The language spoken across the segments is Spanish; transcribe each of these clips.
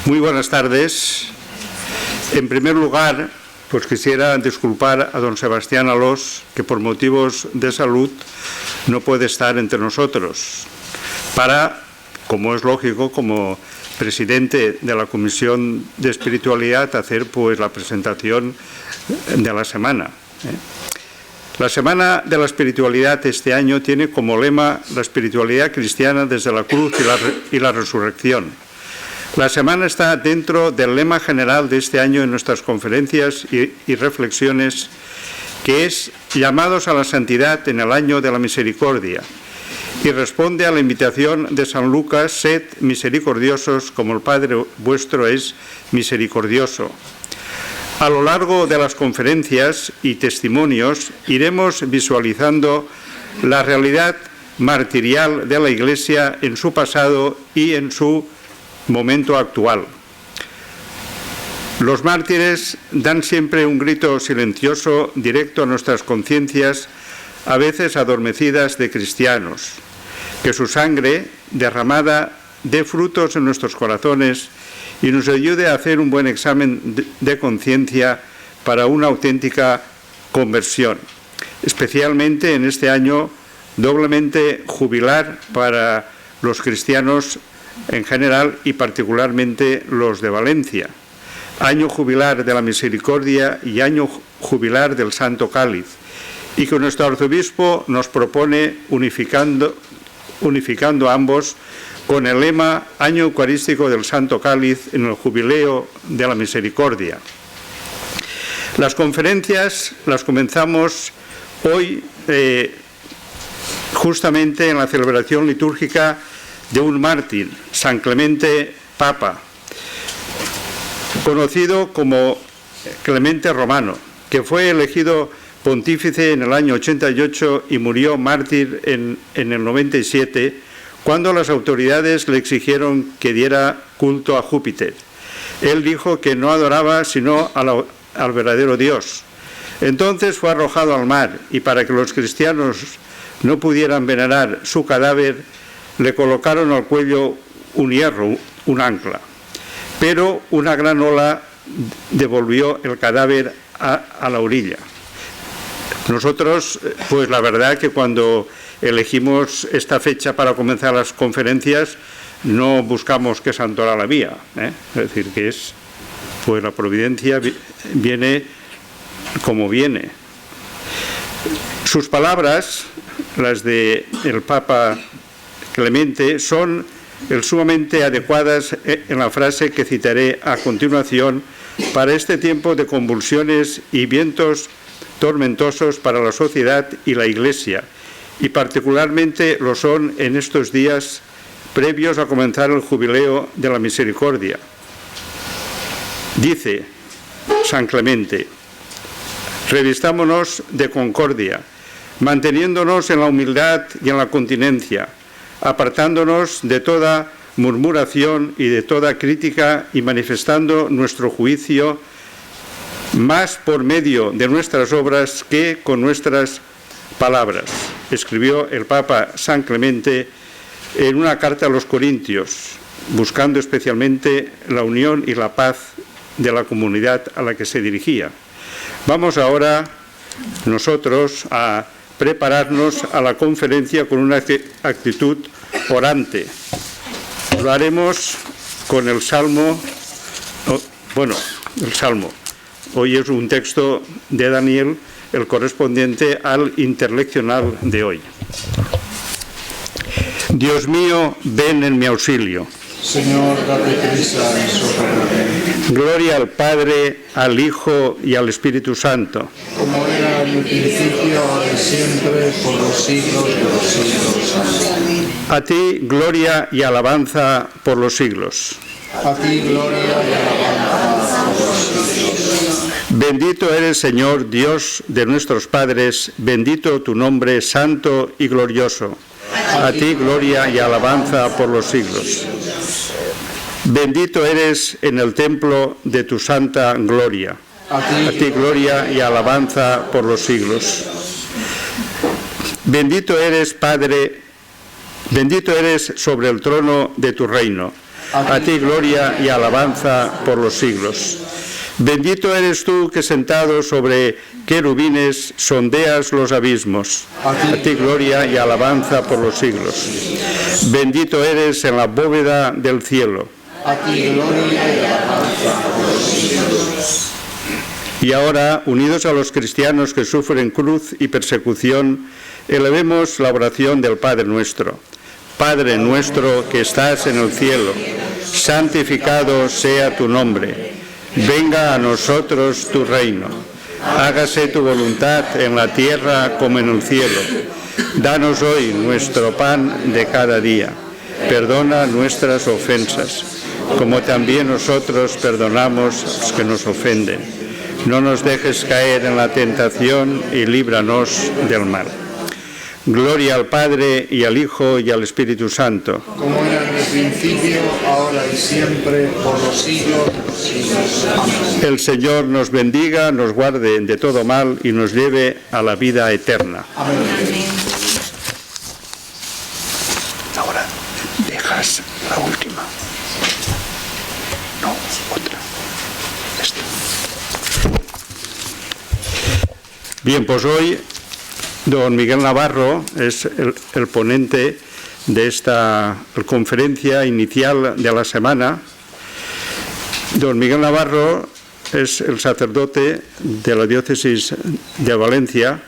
Muy buenas tardes. En primer lugar, pues quisiera disculpar a don Sebastián Alós, que por motivos de salud no puede estar entre nosotros, para, como es lógico, como presidente de la Comisión de Espiritualidad, hacer pues la presentación de la semana. La Semana de la Espiritualidad este año tiene como lema la espiritualidad cristiana desde la cruz y la resurrección. La semana está dentro del lema general de este año en nuestras conferencias y reflexiones, que es llamados a la santidad en el año de la misericordia, y responde a la invitación de San Lucas: sed misericordiosos como el Padre vuestro es misericordioso. A lo largo de las conferencias y testimonios iremos visualizando la realidad martirial de la Iglesia en su pasado y en su momento actual. Los mártires dan siempre un grito silencioso directo a nuestras conciencias, a veces adormecidas, de cristianos. Que su sangre derramada dé frutos en nuestros corazones y nos ayude a hacer un buen examen de conciencia para una auténtica conversión, especialmente en este año doblemente jubilar para los cristianos en general y particularmente los de Valencia, año jubilar de la misericordia y año jubilar del Santo Cáliz, y que nuestro arzobispo nos propone unificando ambos con el lema Año Eucarístico del Santo Cáliz en el Jubileo de la Misericordia. Las conferencias las comenzamos hoy justamente en la celebración litúrgica de un mártir, San Clemente Papa, conocido como Clemente Romano, que fue elegido pontífice en el año 88 y murió mártir en el 97, cuando las autoridades le exigieron que diera culto a Júpiter. Él dijo que no adoraba sino al verdadero Dios. Entonces fue arrojado al mar, y para que los cristianos no pudieran venerar su cadáver, le colocaron al cuello un hierro, un ancla. Pero una gran ola devolvió el cadáver a la orilla. Nosotros, pues la verdad que cuando elegimos esta fecha para comenzar las conferencias, no buscamos qué santo la vía, es decir, que es, pues la providencia viene como viene. Sus palabras, las del Papa Clemente, son sumamente adecuadas en la frase que citaré a continuación para este tiempo de convulsiones y vientos tormentosos para la sociedad y la Iglesia, y particularmente lo son en estos días previos a comenzar el Jubileo de la Misericordia. Dice San Clemente: revistámonos de concordia, manteniéndonos en la humildad y en la continencia, apartándonos de toda murmuración y de toda crítica y manifestando nuestro juicio más por medio de nuestras obras que con nuestras palabras, escribió el Papa San Clemente en una carta a los Corintios, buscando especialmente la unión y la paz de la comunidad a la que se dirigía. Vamos ahora nosotros a prepararnos a la conferencia con una actitud orante. Lo haremos con el Salmo, el Salmo. Hoy es un texto de Daniel, el correspondiente al interleccional de hoy. Dios mío, ven en mi auxilio. Señor, date prisa en socorrerme. Gloria al Padre, al Hijo y al Espíritu Santo. Como era en el principio, ahora y siempre, por los siglos de los siglos. Amén. A ti, gloria y alabanza por los siglos. A ti, gloria y alabanza por los siglos. Bendito eres, Señor, Dios de nuestros padres, bendito tu nombre, santo y glorioso. A ti, gloria y alabanza por los siglos. Bendito eres en el templo de tu santa gloria. A ti, gloria y alabanza por los siglos. Bendito eres, Padre, bendito eres sobre el trono de tu reino. A ti gloria y alabanza por los siglos. Bendito eres tú que sentado sobre querubines sondeas los abismos. A ti gloria y alabanza por los siglos. Bendito eres en la bóveda del cielo. A ti gloria y alabanza por los siglos. Y ahora, unidos a los cristianos que sufren cruz y persecución, elevemos la oración del Padre nuestro. Padre nuestro que estás en el cielo, santificado sea tu nombre. Venga a nosotros tu reino. Hágase tu voluntad en la tierra como en el cielo. Danos hoy nuestro pan de cada día. Perdona nuestras ofensas, como también nosotros perdonamos a los que nos ofenden. No nos dejes caer en la tentación y líbranos del mal. Gloria al Padre, y al Hijo, y al Espíritu Santo. Como era en el principio, ahora y siempre, por los siglos de los siglos. Amén. El Señor nos bendiga, nos guarde de todo mal y nos lleve a la vida eterna. Amén. Ahora dejas la última. No, otra. Esta. Bien, pues hoy don Miguel Navarro es el ponente de esta conferencia inicial de la semana. Don Miguel Navarro es el sacerdote de la diócesis de Valencia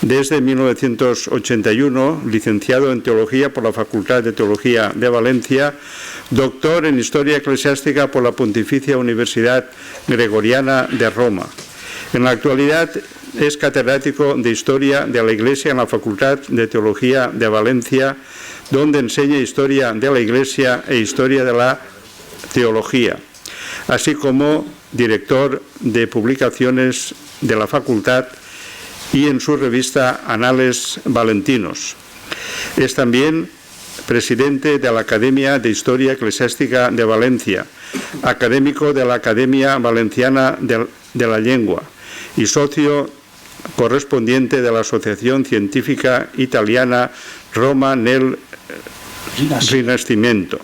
desde 1981, licenciado en Teología por la Facultad de Teología de Valencia, doctor en Historia Eclesiástica por la Pontificia Universidad Gregoriana de Roma. En la actualidad es catedrático de Historia de la Iglesia en la Facultad de Teología de Valencia, donde enseña Historia de la Iglesia e Historia de la Teología, así como director de publicaciones de la Facultad y en su revista Anales Valentinos. Es también presidente de la Academia de Historia Eclesiástica de Valencia, académico de la Academia Valenciana de la Lengua y socio correspondiente de la Asociación Científica Italiana Roma nel Rinascimento.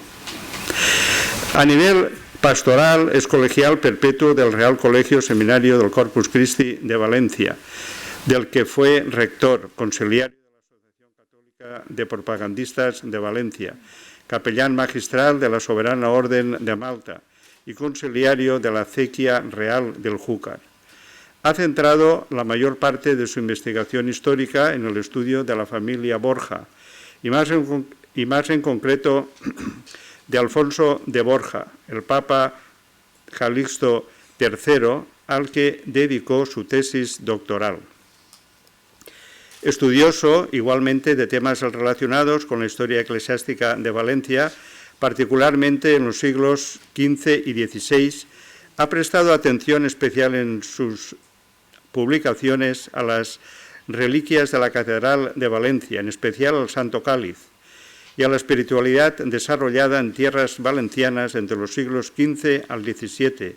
A nivel pastoral es colegial perpetuo del Real Colegio Seminario del Corpus Christi de Valencia, del que fue rector, consiliario de la Asociación Católica de Propagandistas de Valencia, capellán magistral de la Soberana Orden de Malta y consiliario de la Acequia Real del Júcar. Ha centrado la mayor parte de su investigación histórica en el estudio de la familia Borja y más en concreto de Alfonso de Borja, el Papa Calixto III, al que dedicó su tesis doctoral. Estudioso igualmente de temas relacionados con la historia eclesiástica de Valencia, particularmente en los siglos XV y XVI, ha prestado atención especial en sus publicaciones a las reliquias de la Catedral de Valencia, en especial al Santo Cáliz, y a la espiritualidad desarrollada en tierras valencianas entre los siglos XV al XVII,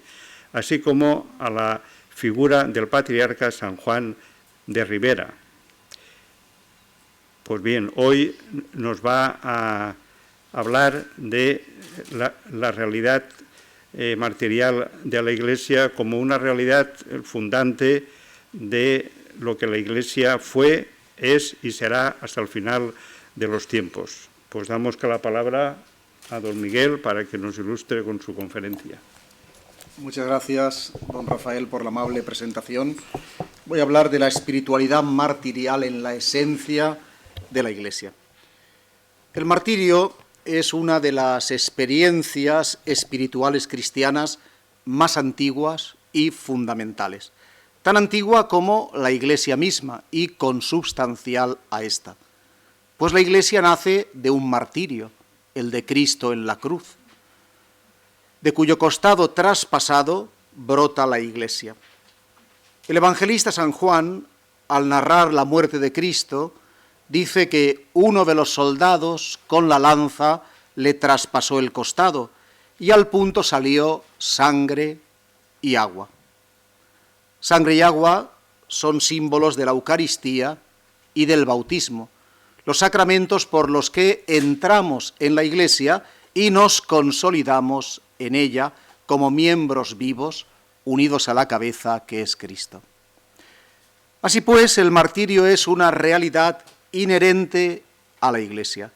así como a la figura del patriarca San Juan de Ribera. Pues bien, hoy nos va a hablar de la realidad martirial de la Iglesia como una realidad fundante de lo que la Iglesia fue, es y será hasta el final de los tiempos. Pues damos la palabra a don Miguel para que nos ilustre con su conferencia. Muchas gracias, don Rafael, por la amable presentación. Voy a hablar de la espiritualidad martirial en la esencia de la Iglesia. El martirio es una de las experiencias espirituales cristianas más antiguas y fundamentales, tan antigua como la Iglesia misma y consubstancial a esta. Pues la Iglesia nace de un martirio, el de Cristo en la cruz, de cuyo costado traspasado brota la Iglesia. El evangelista San Juan, al narrar la muerte de Cristo, dice que uno de los soldados con la lanza le traspasó el costado y al punto salió sangre y agua. Sangre y agua son símbolos de la Eucaristía y del bautismo, los sacramentos por los que entramos en la Iglesia y nos consolidamos en ella como miembros vivos unidos a la cabeza que es Cristo. Así pues, el martirio es una realidad inherente a la Iglesia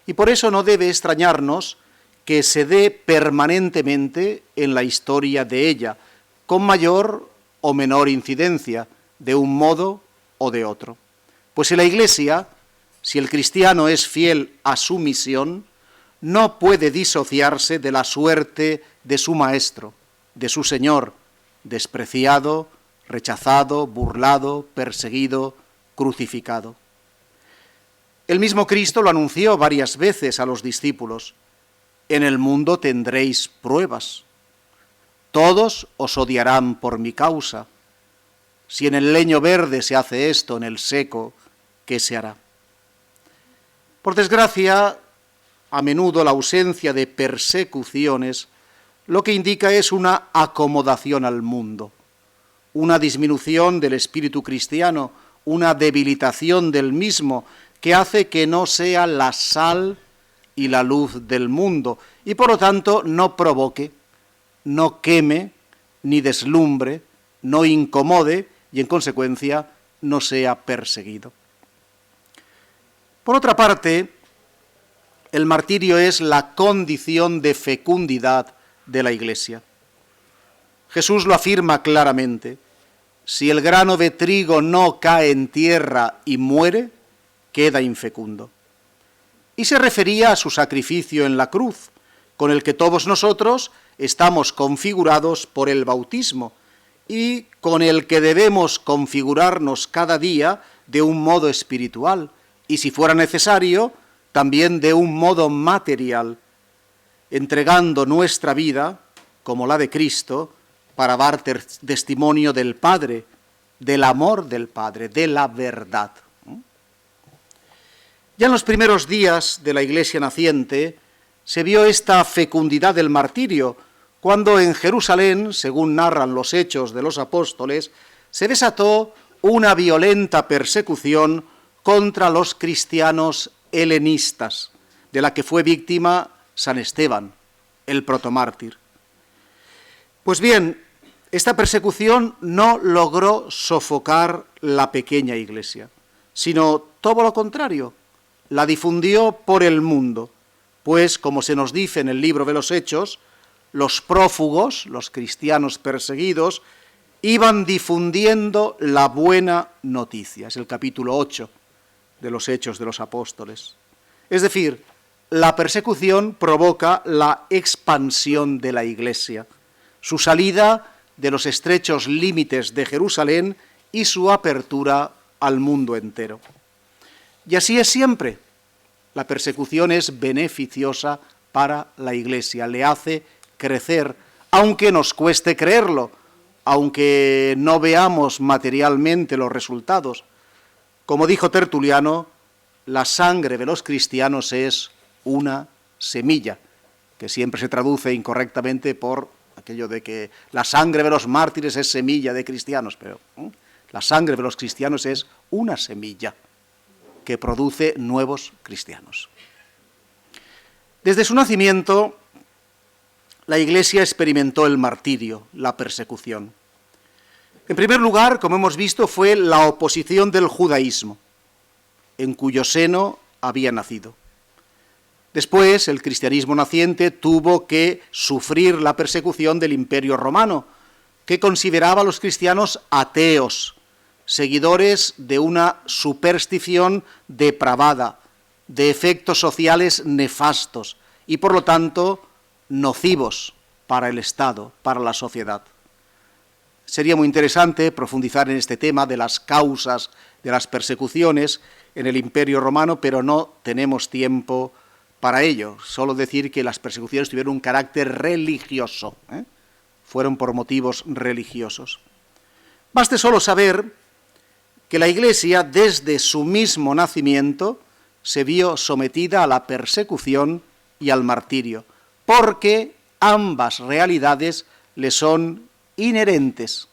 y por eso no debe extrañarnos que se dé permanentemente en la historia de ella, con mayor o menor incidencia, de un modo o de otro. Pues en la Iglesia, si el cristiano es fiel a su misión, no puede disociarse de la suerte de su maestro, de su Señor, despreciado, rechazado, burlado, perseguido, crucificado. El mismo Cristo lo anunció varias veces a los discípulos: en el mundo tendréis pruebas, todos os odiarán por mi causa. Si en el leño verde se hace esto, en el seco, ¿qué se hará? Por desgracia, a menudo la ausencia de persecuciones lo que indica es una acomodación al mundo, una disminución del espíritu cristiano, una debilitación del mismo que hace que no sea la sal y la luz del mundo y por lo tanto no provoque, no queme, ni deslumbre, no incomode y en consecuencia no sea perseguido. Por otra parte, el martirio es la condición de fecundidad de la Iglesia. Jesús lo afirma claramente: si el grano de trigo no cae en tierra y muere, queda infecundo. Y se refería a su sacrificio en la cruz, con el que todos nosotros estamos configurados por el bautismo y con el que debemos configurarnos cada día de un modo espiritual y, si fuera necesario, también de un modo material, entregando nuestra vida, como la de Cristo, para dar testimonio del Padre, del amor del Padre, de la verdad. Ya en los primeros días de la Iglesia naciente se vio esta fecundidad del martirio, cuando en Jerusalén, según narran los Hechos de los Apóstoles, se desató una violenta persecución contra los cristianos helenistas, de la que fue víctima San Esteban, el protomártir. Pues bien, esta persecución no logró sofocar la pequeña Iglesia, sino todo lo contrario, la difundió por el mundo, pues, como se nos dice en el libro de los Hechos, los prófugos, los cristianos perseguidos, iban difundiendo la buena noticia. Es el capítulo 8 de los Hechos de los Apóstoles. Es decir, la persecución provoca la expansión de la Iglesia, su salida de los estrechos límites de Jerusalén y su apertura al mundo entero. Y así es siempre. La persecución es beneficiosa para la Iglesia, le hace crecer, aunque nos cueste creerlo, aunque no veamos materialmente los resultados. Como dijo Tertuliano, la sangre de los cristianos es una semilla, que siempre se traduce incorrectamente por aquello de que la sangre de los mártires es semilla de cristianos, pero la sangre de los cristianos es una semilla que produce nuevos cristianos. Desde su nacimiento, la Iglesia experimentó el martirio, la persecución. En primer lugar, como hemos visto, fue la oposición del judaísmo, en cuyo seno había nacido. Después, el cristianismo naciente tuvo que sufrir la persecución del Imperio Romano, que consideraba a los cristianos ateos, seguidores de una superstición depravada, de efectos sociales nefastos y, por lo tanto, nocivos para el Estado, para la sociedad. Sería muy interesante profundizar en este tema de las causas de las persecuciones en el Imperio Romano, pero no tenemos tiempo para ello. Solo decir que las persecuciones tuvieron un carácter religioso, fueron por motivos religiosos. Baste solo saber que la Iglesia, desde su mismo nacimiento, se vio sometida a la persecución y al martirio, porque ambas realidades le son inherentes,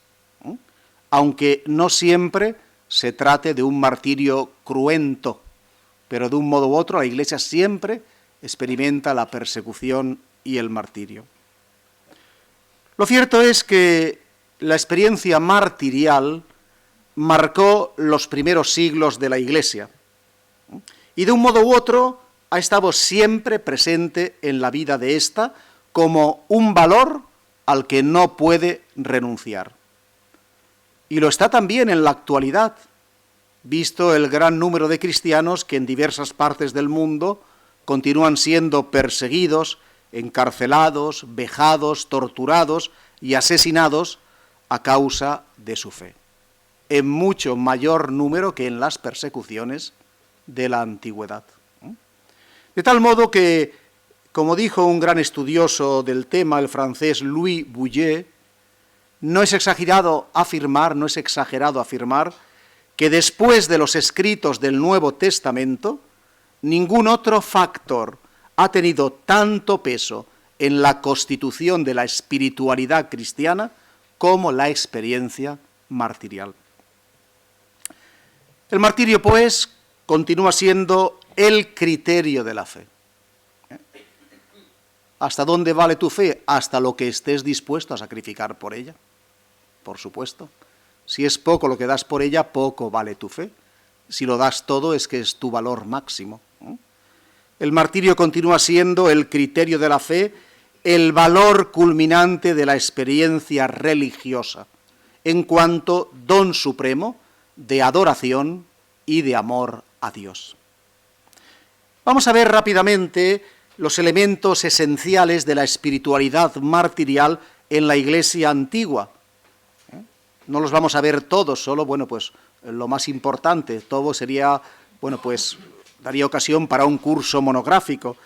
aunque no siempre se trate de un martirio cruento, pero de un modo u otro la Iglesia siempre experimenta la persecución y el martirio. Lo cierto es que la experiencia martirial marcó los primeros siglos de la Iglesia y de un modo u otro ha estado siempre presente en la vida de ésta como un valor al que no puede renunciar. Y lo está también en la actualidad, visto el gran número de cristianos que en diversas partes del mundo continúan siendo perseguidos, encarcelados, vejados, torturados y asesinados a causa de su fe, en mucho mayor número que en las persecuciones de la antigüedad. De tal modo que, como dijo un gran estudioso del tema, el francés Louis Bouillet, no es exagerado afirmar que después de los escritos del Nuevo Testamento, ningún otro factor ha tenido tanto peso en la constitución de la espiritualidad cristiana como la experiencia martirial. El martirio, pues, continúa siendo el criterio de la fe. ¿Hasta dónde vale tu fe? Hasta lo que estés dispuesto a sacrificar por ella, por supuesto. Si es poco lo que das por ella, poco vale tu fe. Si lo das todo, es que es tu valor máximo. El martirio continúa siendo el criterio de la fe, el valor culminante de la experiencia religiosa, en cuanto don supremo de adoración y de amor a Dios. Vamos a ver rápidamente los elementos esenciales de la espiritualidad martirial en la Iglesia antigua. No los vamos a ver todos, solo, pues lo más importante. Todo sería, daría ocasión para un curso monográfico.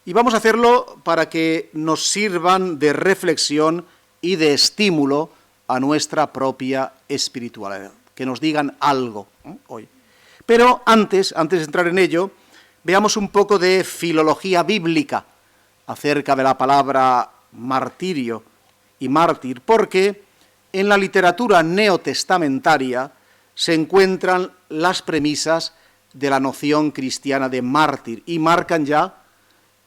Y vamos a hacerlo para que nos sirvan de reflexión y de estímulo a nuestra propia espiritualidad, que nos digan algo hoy. Pero antes de entrar en ello, veamos un poco de filología bíblica acerca de la palabra martirio y mártir, porque en la literatura neotestamentaria se encuentran las premisas de la noción cristiana de mártir y marcan ya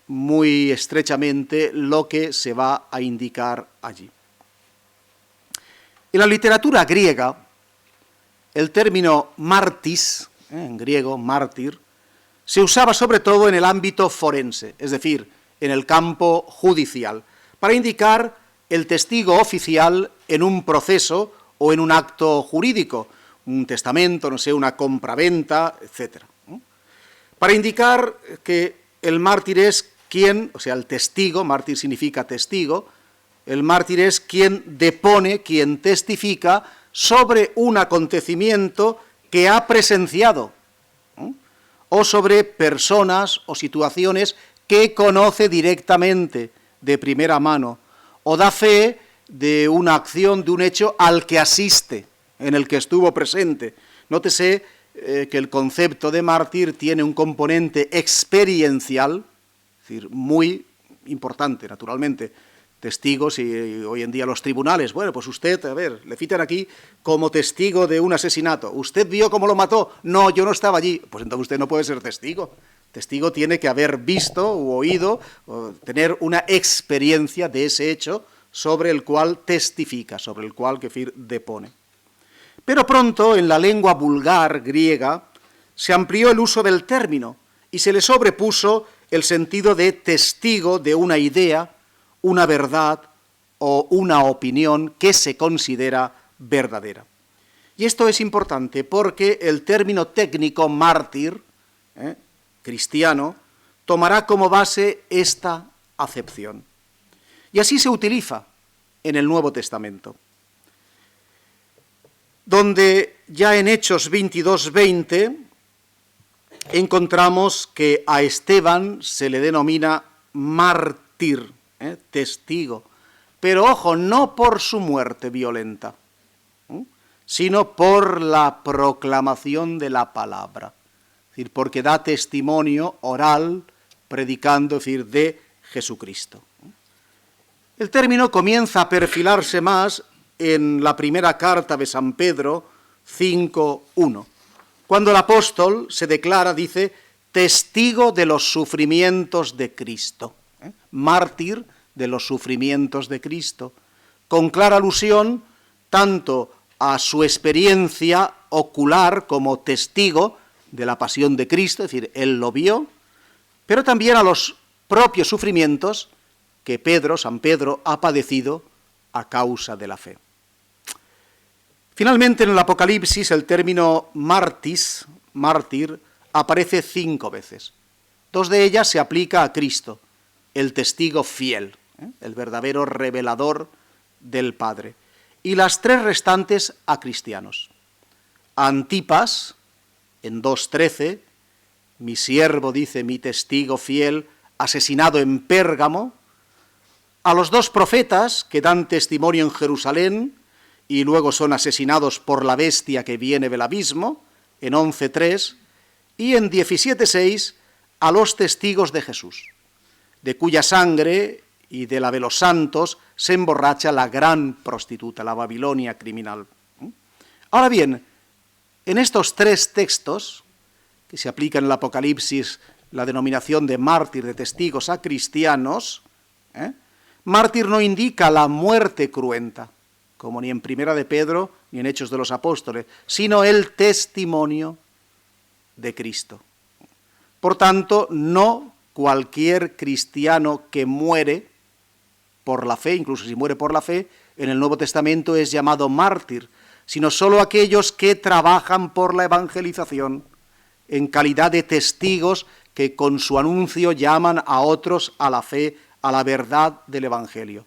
muy estrechamente lo que se va a indicar allí. En la literatura griega, el término martis, en griego mártir, se usaba sobre todo en el ámbito forense, es decir, en el campo judicial, para indicar el testigo oficial en un proceso o en un acto jurídico, un testamento, una compraventa, etc. Para indicar que el mártir es quien, el testigo, mártir significa testigo, el mártir es quien depone, quien testifica sobre un acontecimiento que ha presenciado, o sobre personas o situaciones que conoce directamente, de primera mano, o da fe de una acción, de un hecho al que asiste, en el que estuvo presente. Nótese que el concepto de mártir tiene un componente experiencial, es decir, muy importante, naturalmente. Testigos, y hoy en día los tribunales, pues usted, le citan aquí como testigo de un asesinato. ¿Usted vio cómo lo mató? No, yo no estaba allí. Pues entonces usted no puede ser testigo. Testigo tiene que haber visto u oído, o tener una experiencia de ese hecho sobre el cual testifica, sobre el cual depone. Pero pronto, en la lengua vulgar griega, se amplió el uso del término y se le sobrepuso el sentido de testigo de una idea, una verdad o una opinión que se considera verdadera. Y esto es importante porque el término técnico mártir, cristiano, tomará como base esta acepción. Y así se utiliza en el Nuevo Testamento, donde ya en Hechos 22:20 encontramos que a Esteban se le denomina mártir, testigo, pero ojo, no por su muerte violenta, sino por la proclamación de la palabra, es decir, porque da testimonio oral, predicando, de Jesucristo. El término comienza a perfilarse más en la primera carta de San Pedro 5:1, cuando el apóstol se declara, dice, testigo de los sufrimientos de Cristo, mártir de los sufrimientos de Cristo, con clara alusión tanto a su experiencia ocular como testigo de la pasión de Cristo, es decir, él lo vio, pero también a los propios sufrimientos que San Pedro, ha padecido a causa de la fe. Finalmente, en el Apocalipsis, el término mártir, aparece 5 veces. 2 de ellas se aplica a Cristo, el testigo fiel, el verdadero revelador del Padre, y las 3 restantes a cristianos. A Antipas, en 2:13, mi siervo, dice, mi testigo fiel, asesinado en Pérgamo. A los 2 profetas que dan testimonio en Jerusalén y luego son asesinados por la bestia que viene del abismo, en 11:3, y en 17:6 a los testigos de Jesús, de cuya sangre y de la de los santos se emborracha la gran prostituta, la Babilonia criminal. Ahora bien, en estos 3 textos, que se aplican en el Apocalipsis la denominación de mártir, de testigos a cristianos, mártir no indica la muerte cruenta, como ni en Primera de Pedro ni en Hechos de los Apóstoles, sino el testimonio de Cristo. Por tanto, no cualquier cristiano que muere por la fe, incluso si muere por la fe, en el Nuevo Testamento es llamado mártir, sino solo aquellos que trabajan por la evangelización en calidad de testigos que con su anuncio llaman a otros a la fe, a la verdad del Evangelio,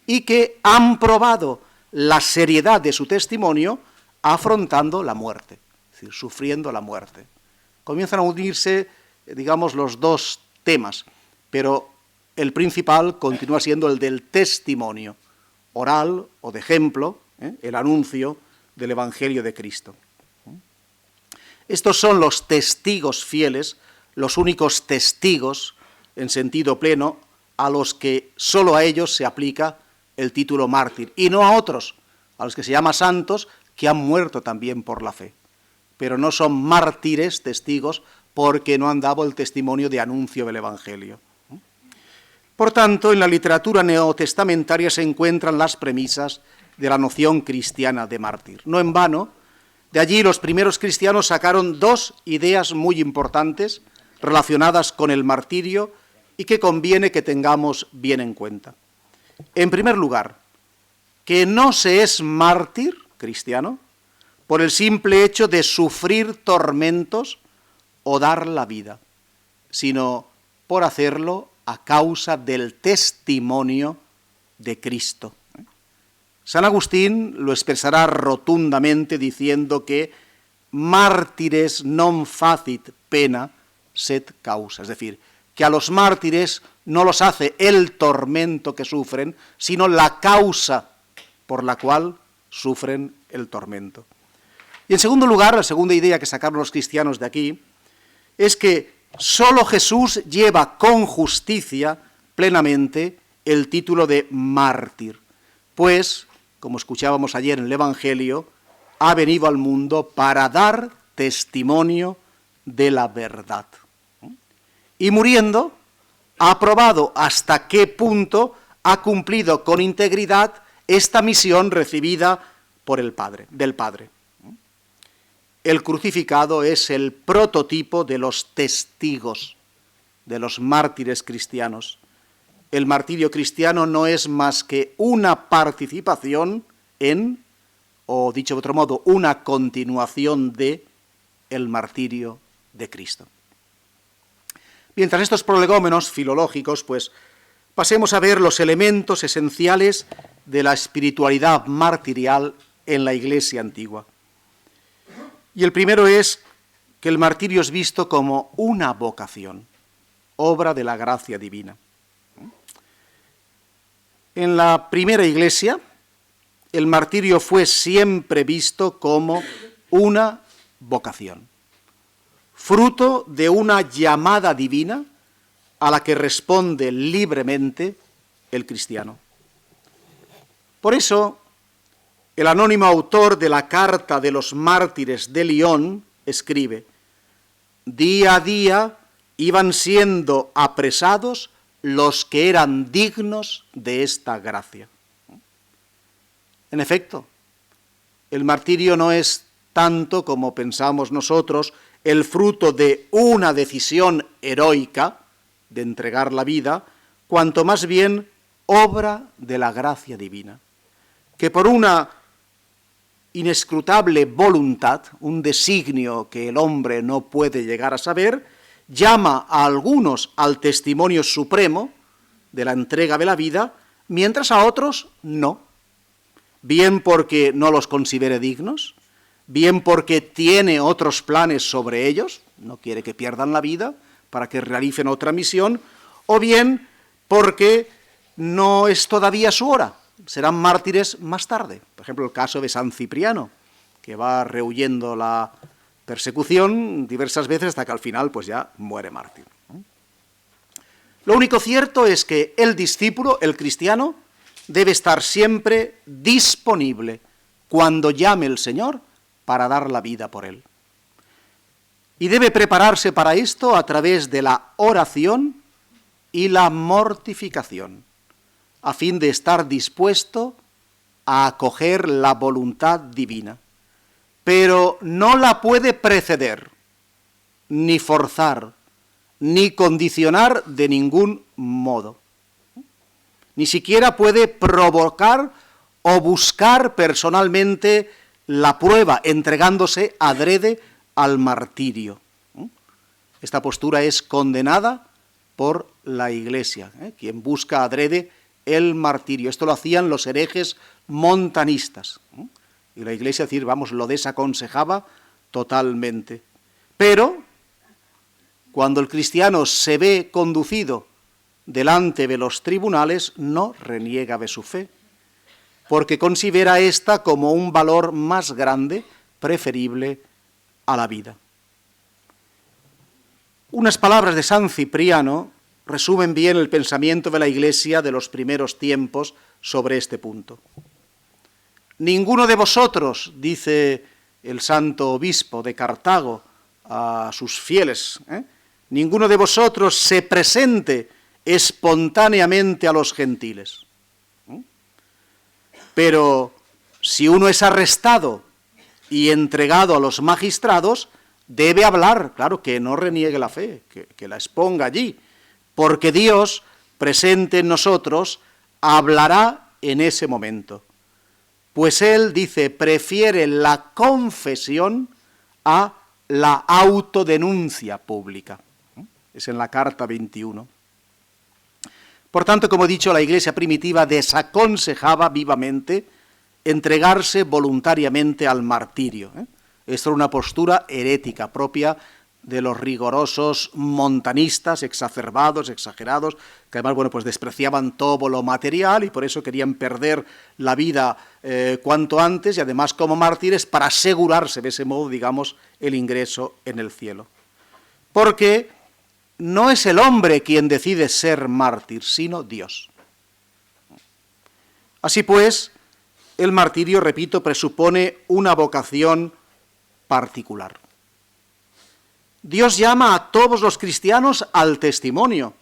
y que han probado la seriedad de su testimonio afrontando la muerte, es decir, sufriendo la muerte. Comienzan a unirse, digamos, los 2 temas, pero el principal continúa siendo el del testimonio oral o de ejemplo, el anuncio del Evangelio de Cristo. Estos son los testigos fieles, los únicos testigos en sentido pleno a los que solo a ellos se aplica el título mártir, y no a otros, a los que se llama santos, que han muerto también por la fe, pero no son mártires, testigos, porque no han dado el testimonio de anuncio del Evangelio. Por tanto, en la literatura neotestamentaria se encuentran las premisas de la noción cristiana de mártir. No en vano, de allí los primeros cristianos sacaron 2 ideas muy importantes relacionadas con el martirio y que conviene que tengamos bien en cuenta. En primer lugar, que no se es mártir cristiano por el simple hecho de sufrir tormentos o dar la vida, sino por hacerlo a causa del testimonio de Cristo. San Agustín lo expresará rotundamente diciendo que mártires non facit pena sed causa, es decir, que a los mártires no los hace el tormento que sufren, sino la causa por la cual sufren el tormento. Y en segundo lugar, la segunda idea que sacaron los cristianos de aquí es que solo Jesús lleva con justicia plenamente el título de mártir, pues, como escuchábamos ayer en el Evangelio, ha venido al mundo para dar testimonio de la verdad. Y muriendo, ha probado hasta qué punto ha cumplido con integridad esta misión recibida por el Padre, del Padre. El crucificado es el prototipo de los testigos, de los mártires cristianos. El martirio cristiano no es más que una participación en, o dicho de otro modo, una continuación de el martirio de Cristo. Bien, tras estos prolegómenos filológicos, pues pasemos a ver los elementos esenciales de la espiritualidad martirial en la Iglesia antigua. Y el primero es que el martirio es visto como una vocación, obra de la gracia divina. En la primera Iglesia, el martirio fue siempre visto como una vocación, fruto de una llamada divina a la que responde libremente el cristiano. Por eso, el anónimo autor de la Carta de los Mártires de Lyon escribe: día a día iban siendo apresados los que eran dignos de esta gracia. En efecto, el martirio no es tanto como pensamos nosotros el fruto de una decisión heroica de entregar la vida, cuanto más bien obra de la gracia divina, que por una inescrutable voluntad, un designio que el hombre no puede llegar a saber, llama a algunos al testimonio supremo de la entrega de la vida, mientras a otros no, bien porque no los considere dignos, bien porque tiene otros planes sobre ellos, no quiere que pierdan la vida para que realicen otra misión, o bien porque no es todavía su hora, serán mártires más tarde. Por ejemplo, el caso de San Cipriano, que va rehuyendo la persecución diversas veces hasta que al final pues ya muere mártir. Lo único cierto es que el discípulo, el cristiano, debe estar siempre disponible cuando llame el Señor para dar la vida por él. Y debe prepararse para esto a través de la oración y la mortificación, a fin de estar dispuesto a acoger la voluntad divina. Pero no la puede preceder, ni forzar, ni condicionar de ningún modo. Ni siquiera puede provocar o buscar personalmente la prueba, entregándose adrede al martirio. Esta postura es condenada por la Iglesia, quien busca adrede el martirio. Esto lo hacían los herejes montanistas. Y la Iglesia, lo desaconsejaba totalmente. Pero, cuando el cristiano se ve conducido delante de los tribunales, no reniega de su fe, porque considera esta como un valor más grande, preferible a la vida. Unas palabras de San Cipriano resumen bien el pensamiento de la Iglesia de los primeros tiempos sobre este punto. Ninguno de vosotros, dice el santo obispo de Cartago a sus fieles, ninguno de vosotros se presente espontáneamente a los gentiles. Pero si uno es arrestado y entregado a los magistrados, debe hablar, claro, que no reniegue la fe, que la exponga allí, porque Dios, presente en nosotros, hablará en ese momento. Pues él, dice, prefiere la confesión a la autodenuncia pública. Es en la carta 21. Por tanto, como he dicho, la Iglesia primitiva desaconsejaba vivamente entregarse voluntariamente al martirio. Esto era una postura herética propia de los rigorosos montanistas, exacerbados, exagerados, que además, pues despreciaban todo lo material y por eso querían perder la vida cuanto antes y además como mártires para asegurarse de ese modo, el ingreso en el cielo. Porque no es el hombre quien decide ser mártir, sino Dios. Así pues, el martirio, repito, presupone una vocación particular. Dios llama a todos los cristianos al testimonio,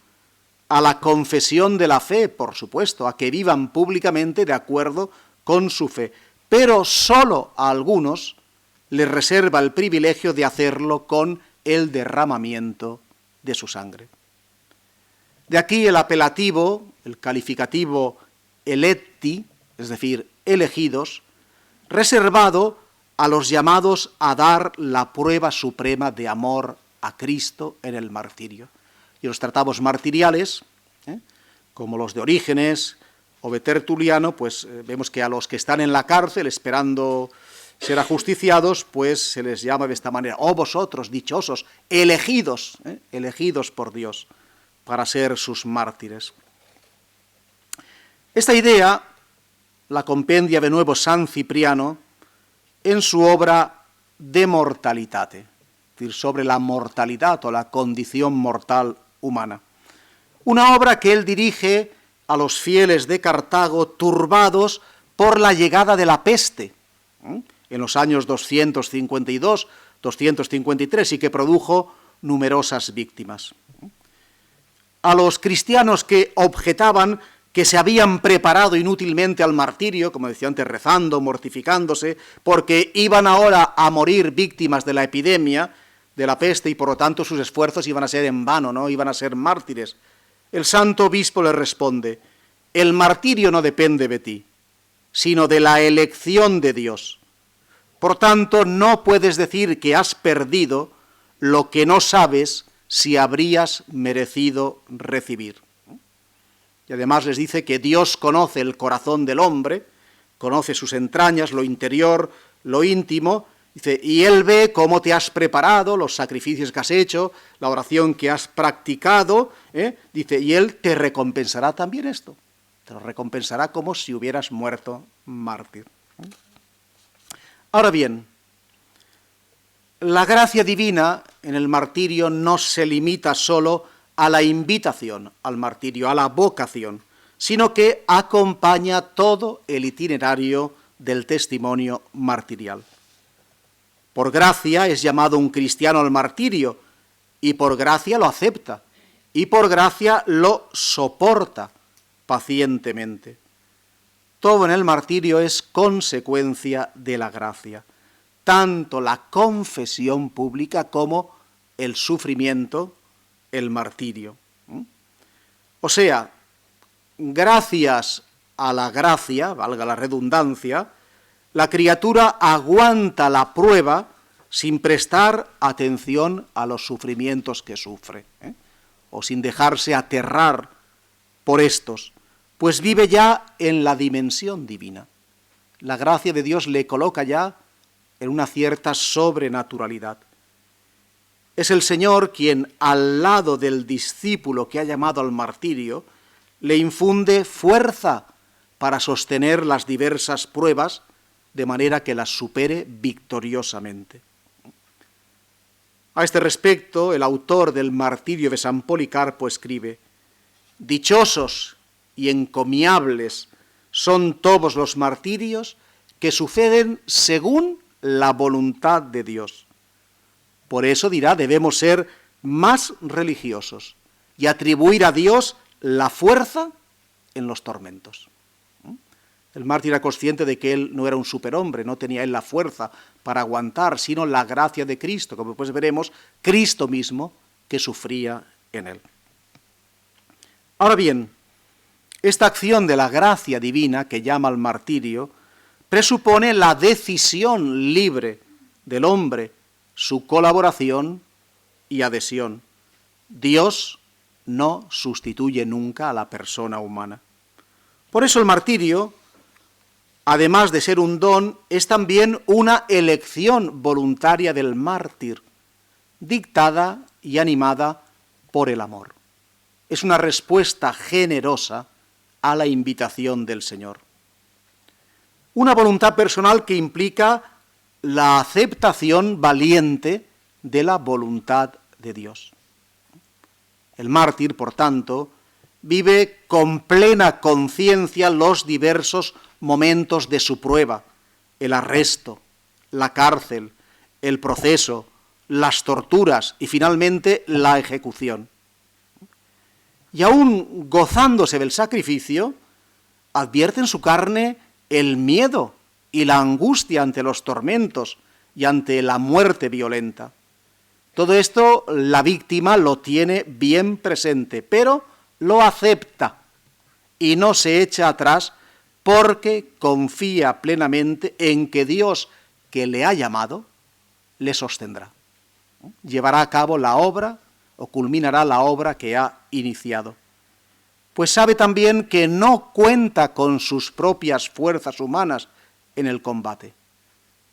a la confesión de la fe, por supuesto, a que vivan públicamente de acuerdo con su fe, pero solo a algunos les reserva el privilegio de hacerlo con el derramamiento de su sangre. De aquí el apelativo, el calificativo eletti, es decir, elegidos, reservado a los llamados a dar la prueba suprema de amor a Cristo en el martirio. Y los tratados martiriales, como los de Orígenes o de Tertuliano, pues vemos que a los que están en la cárcel esperando ser ajusticiados, pues se les llama de esta manera: oh vosotros, dichosos, elegidos, elegidos por Dios para ser sus mártires. Esta idea la compendia de nuevo San Cipriano en su obra De Mortalitate, es decir, sobre la mortalidad o la condición mortal humana. Una obra que él dirige a los fieles de Cartago turbados por la llegada de la peste en los años 252, 253, y que produjo numerosas víctimas. A los cristianos que objetaban que se habían preparado inútilmente al martirio, como decía antes, rezando, mortificándose, porque iban ahora a morir víctimas de la epidemia, de la peste, y por lo tanto sus esfuerzos iban a ser en vano, no iban a ser mártires. El santo obispo les responde: el martirio no depende de ti, sino de la elección de Dios. Por tanto, no puedes decir que has perdido lo que no sabes si habrías merecido recibir. Y además les dice que Dios conoce el corazón del hombre, conoce sus entrañas, lo interior, lo íntimo, dice, y Él ve cómo te has preparado, los sacrificios que has hecho, la oración que has practicado, dice, y Él te recompensará también esto, te lo recompensará como si hubieras muerto mártir. Ahora bien, la gracia divina en el martirio no se limita solo a la invitación al martirio, a la vocación, sino que acompaña todo el itinerario del testimonio martirial. Por gracia es llamado un cristiano al martirio, y por gracia lo acepta, y por gracia lo soporta pacientemente. Todo en el martirio es consecuencia de la gracia, tanto la confesión pública como el sufrimiento, el martirio. O sea, gracias a la gracia, valga la redundancia, la criatura aguanta la prueba sin prestar atención a los sufrimientos que sufre, o sin dejarse aterrar por estos, pues vive ya en la dimensión divina. La gracia de Dios le coloca ya en una cierta sobrenaturalidad. Es el Señor quien, al lado del discípulo que ha llamado al martirio, le infunde fuerza para sostener las diversas pruebas, de manera que las supere victoriosamente. A este respecto, el autor del Martirio de San Policarpo escribe: dichosos y encomiables son todos los martirios que suceden según la voluntad de Dios. Por eso dirá, debemos ser más religiosos y atribuir a Dios la fuerza en los tormentos. El mártir era consciente de que él no era un superhombre, no tenía él la fuerza para aguantar, sino la gracia de Cristo, como después veremos, Cristo mismo que sufría en él. Ahora bien, esta acción de la gracia divina que llama al martirio presupone la decisión libre del hombre, su colaboración y adhesión. Dios no sustituye nunca a la persona humana. Por eso el martirio, además de ser un don, es también una elección voluntaria del mártir, dictada y animada por el amor. Es una respuesta generosa a la invitación del Señor. Una voluntad personal que implica la aceptación valiente de la voluntad de Dios. El mártir, por tanto, vive con plena conciencia los diversos momentos de su prueba: el arresto, la cárcel, el proceso, las torturas y finalmente la ejecución. Y aún gozándose del sacrificio, advierte en su carne el miedo y la angustia ante los tormentos y ante la muerte violenta. Todo esto la víctima lo tiene bien presente, pero lo acepta y no se echa atrás porque confía plenamente en que Dios, que le ha llamado, le sostendrá. Llevará a cabo la obra o culminará la obra que ha iniciado. Pues sabe también que no cuenta con sus propias fuerzas humanas en el combate,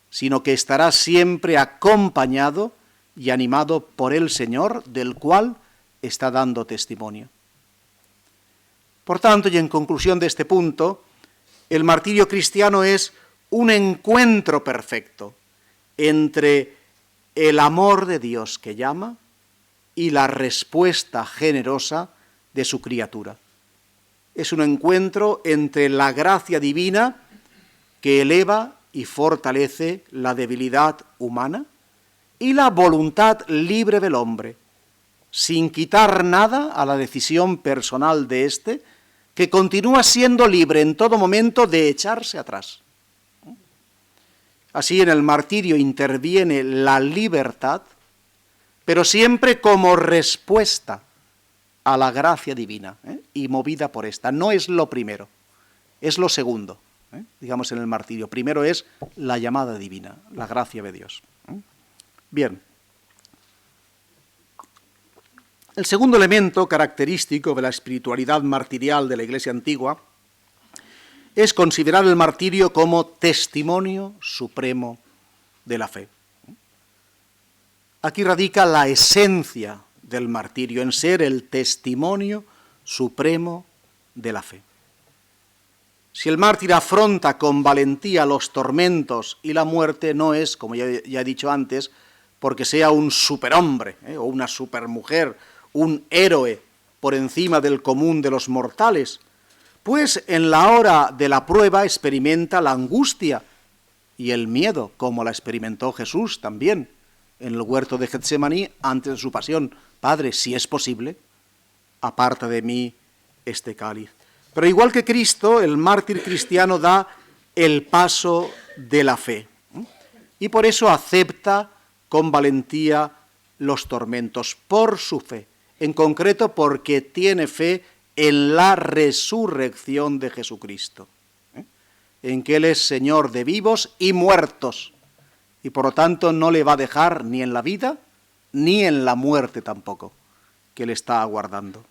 sino que estará siempre acompañado y animado por el Señor, del cual está dando testimonio. Por tanto, y en conclusión de este punto, el martirio cristiano es un encuentro perfecto entre el amor de Dios que llama y la respuesta generosa de su criatura. Es un encuentro entre la gracia divina que eleva y fortalece la debilidad humana y la voluntad libre del hombre, sin quitar nada a la decisión personal de éste, que continúa siendo libre en todo momento de echarse atrás. Así en el martirio interviene la libertad, pero siempre como respuesta a la gracia divina, y movida por esta. No es lo primero, es lo segundo, digamos en el martirio. Primero es la llamada divina, la gracia de Dios. Bien. El segundo elemento característico de la espiritualidad martirial de la Iglesia antigua es considerar el martirio como testimonio supremo de la fe. Aquí radica la esencia del martirio, en ser el testimonio supremo de la fe. Si el mártir afronta con valentía los tormentos y la muerte, no es, como ya he dicho antes, porque sea un superhombre o una supermujer, un héroe por encima del común de los mortales, pues en la hora de la prueba experimenta la angustia y el miedo, como la experimentó Jesús también en el huerto de Getsemaní antes de su pasión. Padre, si es posible, aparta de mí este cáliz. Pero igual que Cristo, el mártir cristiano da el paso de la fe, y por eso acepta con valentía los tormentos, por su fe, en concreto porque tiene fe en la resurrección de Jesucristo, en que Él es Señor de vivos y muertos, y por lo tanto no le va a dejar ni en la vida ni en la muerte tampoco, que Él está aguardando.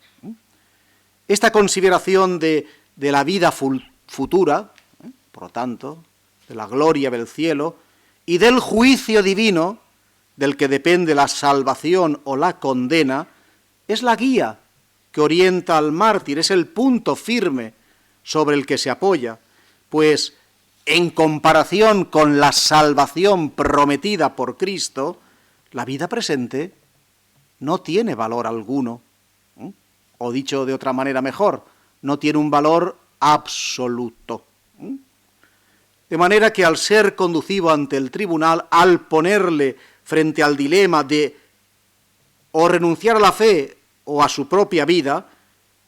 Esta consideración de la vida futura, por lo tanto, de la gloria del cielo y del juicio divino, del que depende la salvación o la condena, es la guía que orienta al mártir, es el punto firme sobre el que se apoya, pues en comparación con la salvación prometida por Cristo, la vida presente no tiene valor alguno, o dicho de otra manera mejor, no tiene un valor absoluto. De manera que al ser conducido ante el tribunal, al ponerle frente al dilema de o renunciar a la fe o a su propia vida,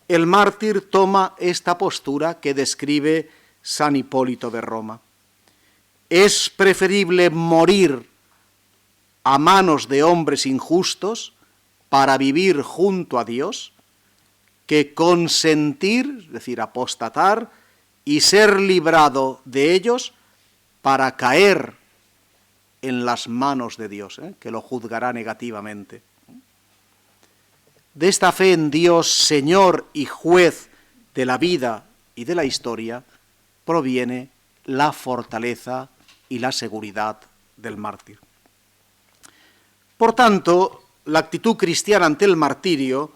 el mártir toma esta postura que describe San Hipólito de Roma. Es preferible morir a manos de hombres injustos para vivir junto a Dios, que consentir, es decir, apostatar, y ser librado de ellos para caer en las manos de Dios, que lo juzgará negativamente. De esta fe en Dios, Señor y juez de la vida y de la historia, proviene la fortaleza y la seguridad del mártir. Por tanto, la actitud cristiana ante el martirio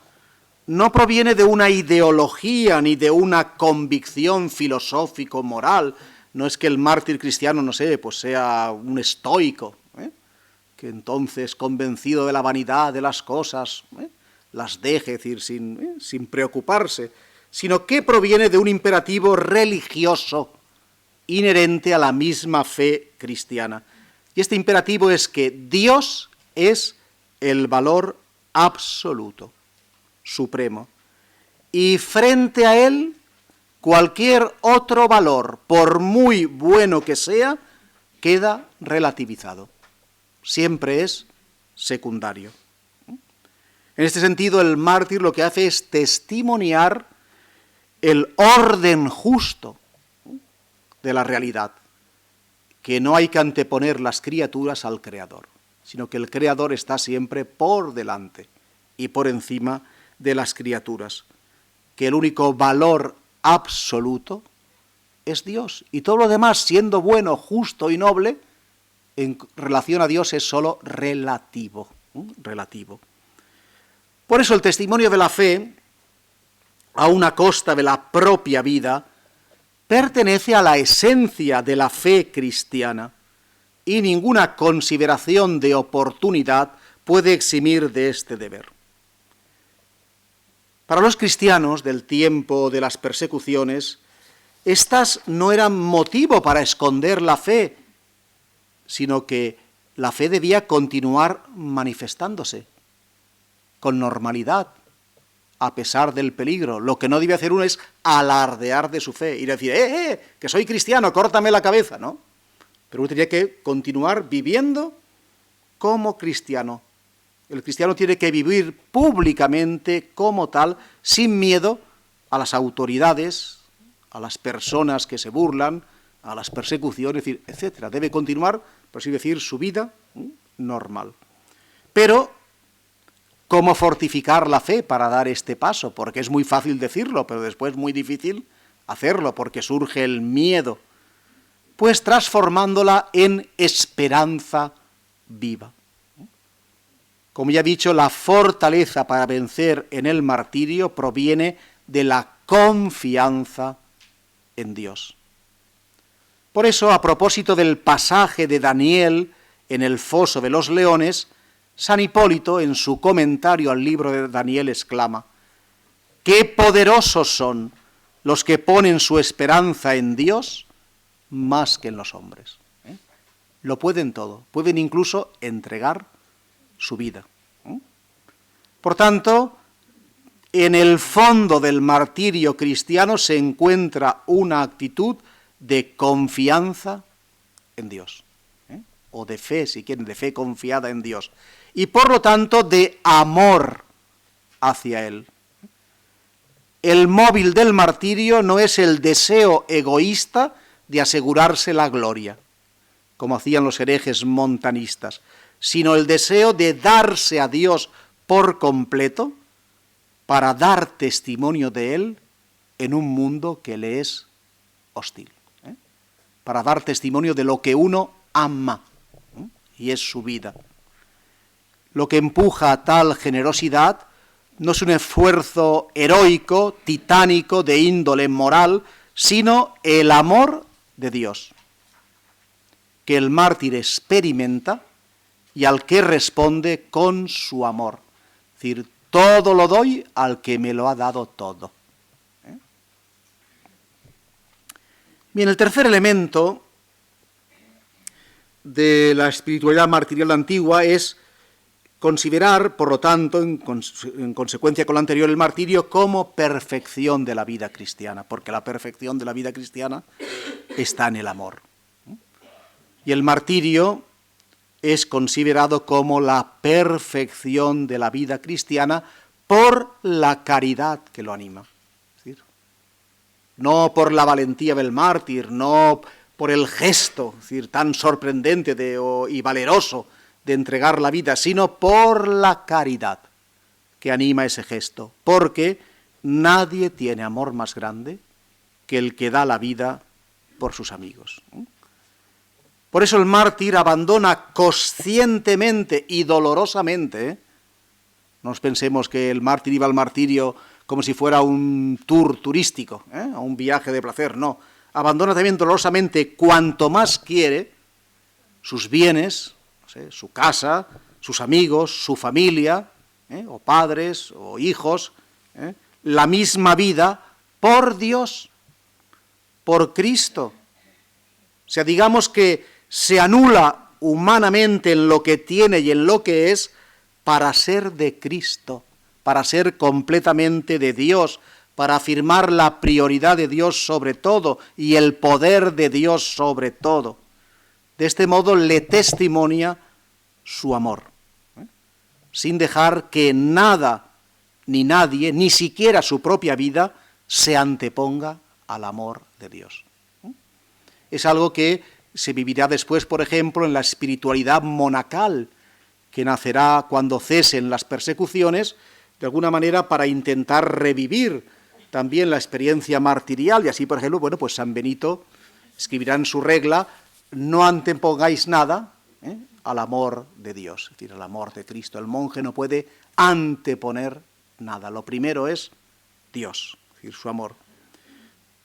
no proviene de una ideología ni de una convicción filosófico-moral. No es que el mártir cristiano, no sé, pues sea un estoico, que entonces, convencido de la vanidad de las cosas, las deje, es decir, sin preocuparse, sino que proviene de un imperativo religioso inherente a la misma fe cristiana. Y este imperativo es que Dios es el valor absoluto, supremo, y frente a él cualquier otro valor, por muy bueno que sea, queda relativizado. Siempre es secundario. En este sentido, el mártir lo que hace es testimoniar el orden justo de la realidad, que no hay que anteponer las criaturas al Creador, sino que el Creador está siempre por delante y por encima de las criaturas, que el único valor absoluto es Dios, y todo lo demás, siendo bueno, justo y noble, en relación a Dios es solo relativo. Por eso el testimonio de la fe, a una costa de la propia vida, pertenece a la esencia de la fe cristiana, y ninguna consideración de oportunidad puede eximir de este deber. Para los cristianos del tiempo de las persecuciones, estas no eran motivo para esconder la fe, sino que la fe debía continuar manifestándose con normalidad, a pesar del peligro. Lo que no debe hacer uno es alardear de su fe, ir a decir, que soy cristiano, córtame la cabeza, ¿no? Pero uno tenía que continuar viviendo como cristiano. El cristiano tiene que vivir públicamente como tal, sin miedo a las autoridades, a las personas que se burlan, a las persecuciones, etcétera. Debe continuar, por así decir, su vida normal. Pero, ¿cómo fortificar la fe para dar este paso? Porque es muy fácil decirlo, pero después muy difícil hacerlo, porque surge el miedo. Pues transformándola en esperanza viva. Como ya he dicho, la fortaleza para vencer en el martirio proviene de la confianza en Dios. Por eso, a propósito del pasaje de Daniel en el foso de los leones, San Hipólito, en su comentario al libro de Daniel, exclama: «¡Qué poderosos son los que ponen su esperanza en Dios más que en los hombres!». Lo pueden todo, pueden incluso entregar su vida. Por tanto, en el fondo del martirio cristiano se encuentra una actitud de confianza en Dios, o de fe, si quieren, de fe confiada en Dios, y por lo tanto de amor hacia Él. El móvil del martirio no es el deseo egoísta de asegurarse la gloria, como hacían los herejes montanistas, sino el deseo de darse a Dios por completo para dar testimonio de Él en un mundo que le es hostil, para dar testimonio de lo que uno ama, y es su vida. Lo que empuja a tal generosidad no es un esfuerzo heroico, titánico, de índole moral, sino el amor de Dios, que el mártir experimenta y al que responde con su amor. Es decir, todo lo doy al que me lo ha dado todo. Bien, el tercer elemento de la espiritualidad martirial antigua es considerar, por lo tanto, en consecuencia con lo anterior, el martirio como perfección de la vida cristiana, porque la perfección de la vida cristiana está en el amor. Y el martirio es considerado como la perfección de la vida cristiana por la caridad que lo anima. Es decir, no por la valentía del mártir, no por el gesto, es decir, tan sorprendente y valeroso de entregar la vida, sino por la caridad que anima ese gesto, porque nadie tiene amor más grande que el que da la vida por sus amigos. Por eso el mártir abandona conscientemente y dolorosamente, no nos pensemos que el mártir iba al martirio como si fuera un tour turístico, a un viaje de placer, no. Abandona también dolorosamente cuanto más quiere sus bienes, su casa, sus amigos, su familia, o padres, o hijos, la misma vida por Dios, por Cristo. O sea, digamos que se anula humanamente en lo que tiene y en lo que es para ser de Cristo, para ser completamente de Dios, para afirmar la prioridad de Dios sobre todo y el poder de Dios sobre todo. De este modo le testimonia su amor, sin dejar que nada ni nadie, ni siquiera su propia vida, se anteponga al amor de Dios. Es algo que se vivirá después, por ejemplo, en la espiritualidad monacal, que nacerá cuando cesen las persecuciones, de alguna manera para intentar revivir también la experiencia martirial, y así, por ejemplo, pues San Benito escribirá en su regla: no antepongáis nada al amor de Dios, es decir, al amor de Cristo. El monje no puede anteponer nada, lo primero es Dios, es decir, su amor.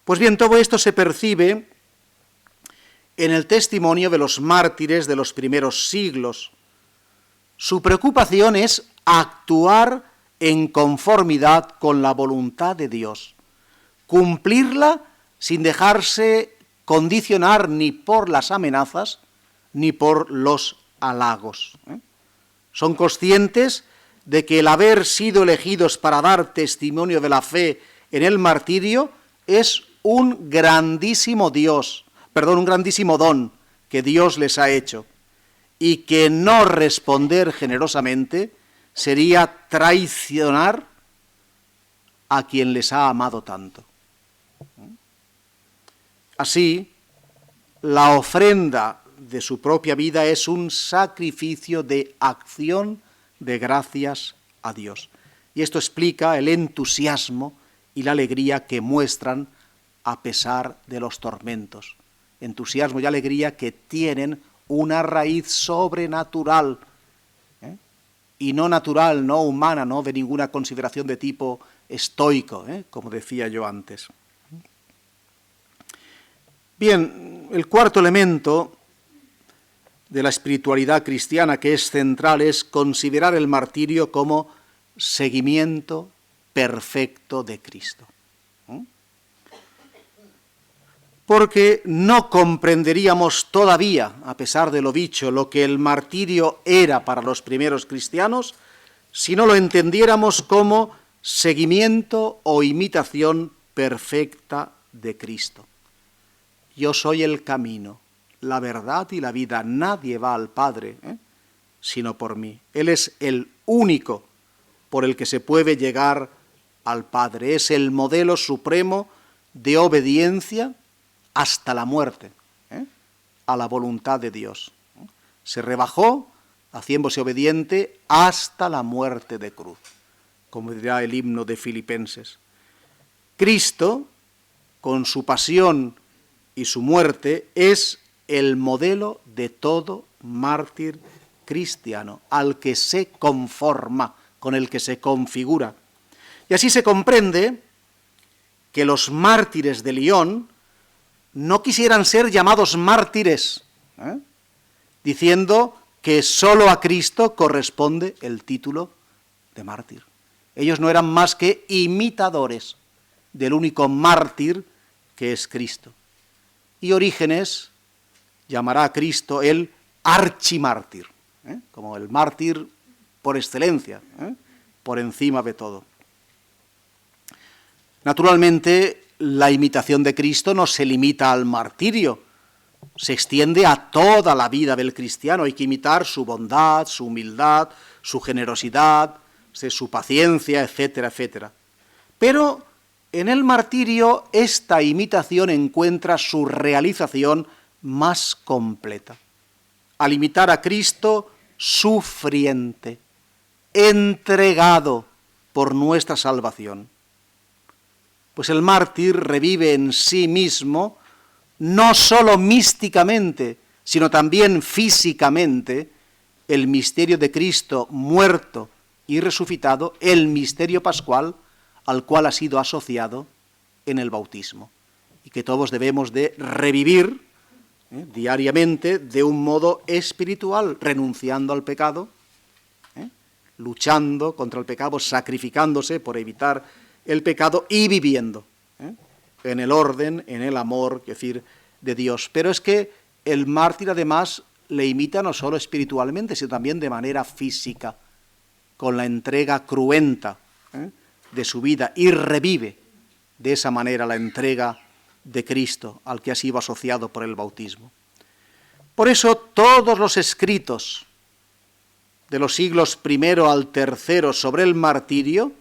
Pues bien, todo esto se percibe en el testimonio de los mártires de los primeros siglos. Su preocupación es actuar en conformidad con la voluntad de Dios, cumplirla sin dejarse condicionar ni por las amenazas ni por los halagos. Son conscientes de que el haber sido elegidos para dar testimonio de la fe en el martirio es un grandísimo don que Dios les ha hecho, y que no responder generosamente sería traicionar a quien les ha amado tanto. Así, la ofrenda de su propia vida es un sacrificio de acción de gracias a Dios. Y esto explica el entusiasmo y la alegría que muestran a pesar de los tormentos. Entusiasmo y alegría que tienen una raíz sobrenatural, y no natural, no humana, no de ninguna consideración de tipo estoico, como decía yo antes. Bien, el cuarto elemento de la espiritualidad cristiana que es central es considerar el martirio como seguimiento perfecto de Cristo. Porque no comprenderíamos todavía, a pesar de lo dicho, lo que el martirio era para los primeros cristianos, si no lo entendiéramos como seguimiento o imitación perfecta de Cristo. Yo soy el camino, la verdad y la vida. Nadie va al Padre, sino por mí. Él es el único por el que se puede llegar al Padre. Es el modelo supremo de obediencia hasta la muerte, a la voluntad de Dios. Se rebajó, haciéndose obediente hasta la muerte de cruz, como dirá el himno de Filipenses. Cristo, con su pasión y su muerte, es el modelo de todo mártir cristiano, al que se conforma, con el que se configura. Y así se comprende que los mártires de Lyon no quisieran ser llamados mártires, diciendo que solo a Cristo corresponde el título de mártir. Ellos no eran más que imitadores del único mártir que es Cristo. Y Orígenes llamará a Cristo el archimártir, como el mártir por excelencia, por encima de todo. Naturalmente, la imitación de Cristo no se limita al martirio, se extiende a toda la vida del cristiano. Hay que imitar su bondad, su humildad, su generosidad, su paciencia, etcétera, etcétera. Pero en el martirio esta imitación encuentra su realización más completa. Al imitar a Cristo sufriente, entregado por nuestra salvación. Pues el mártir revive en sí mismo, no sólo místicamente, sino también físicamente, el misterio de Cristo muerto y resucitado, el misterio pascual al cual ha sido asociado en el bautismo, y que todos debemos de revivir diariamente de un modo espiritual, renunciando al pecado, luchando contra el pecado, sacrificándose por evitar el pecado y viviendo en el orden, en el amor, es decir, de Dios. Pero es que el mártir además le imita no solo espiritualmente, sino también de manera física, con la entrega cruenta de su vida, y revive de esa manera la entrega de Cristo al que ha sido asociado por el bautismo. Por eso todos los escritos de los siglos I al III sobre el martirio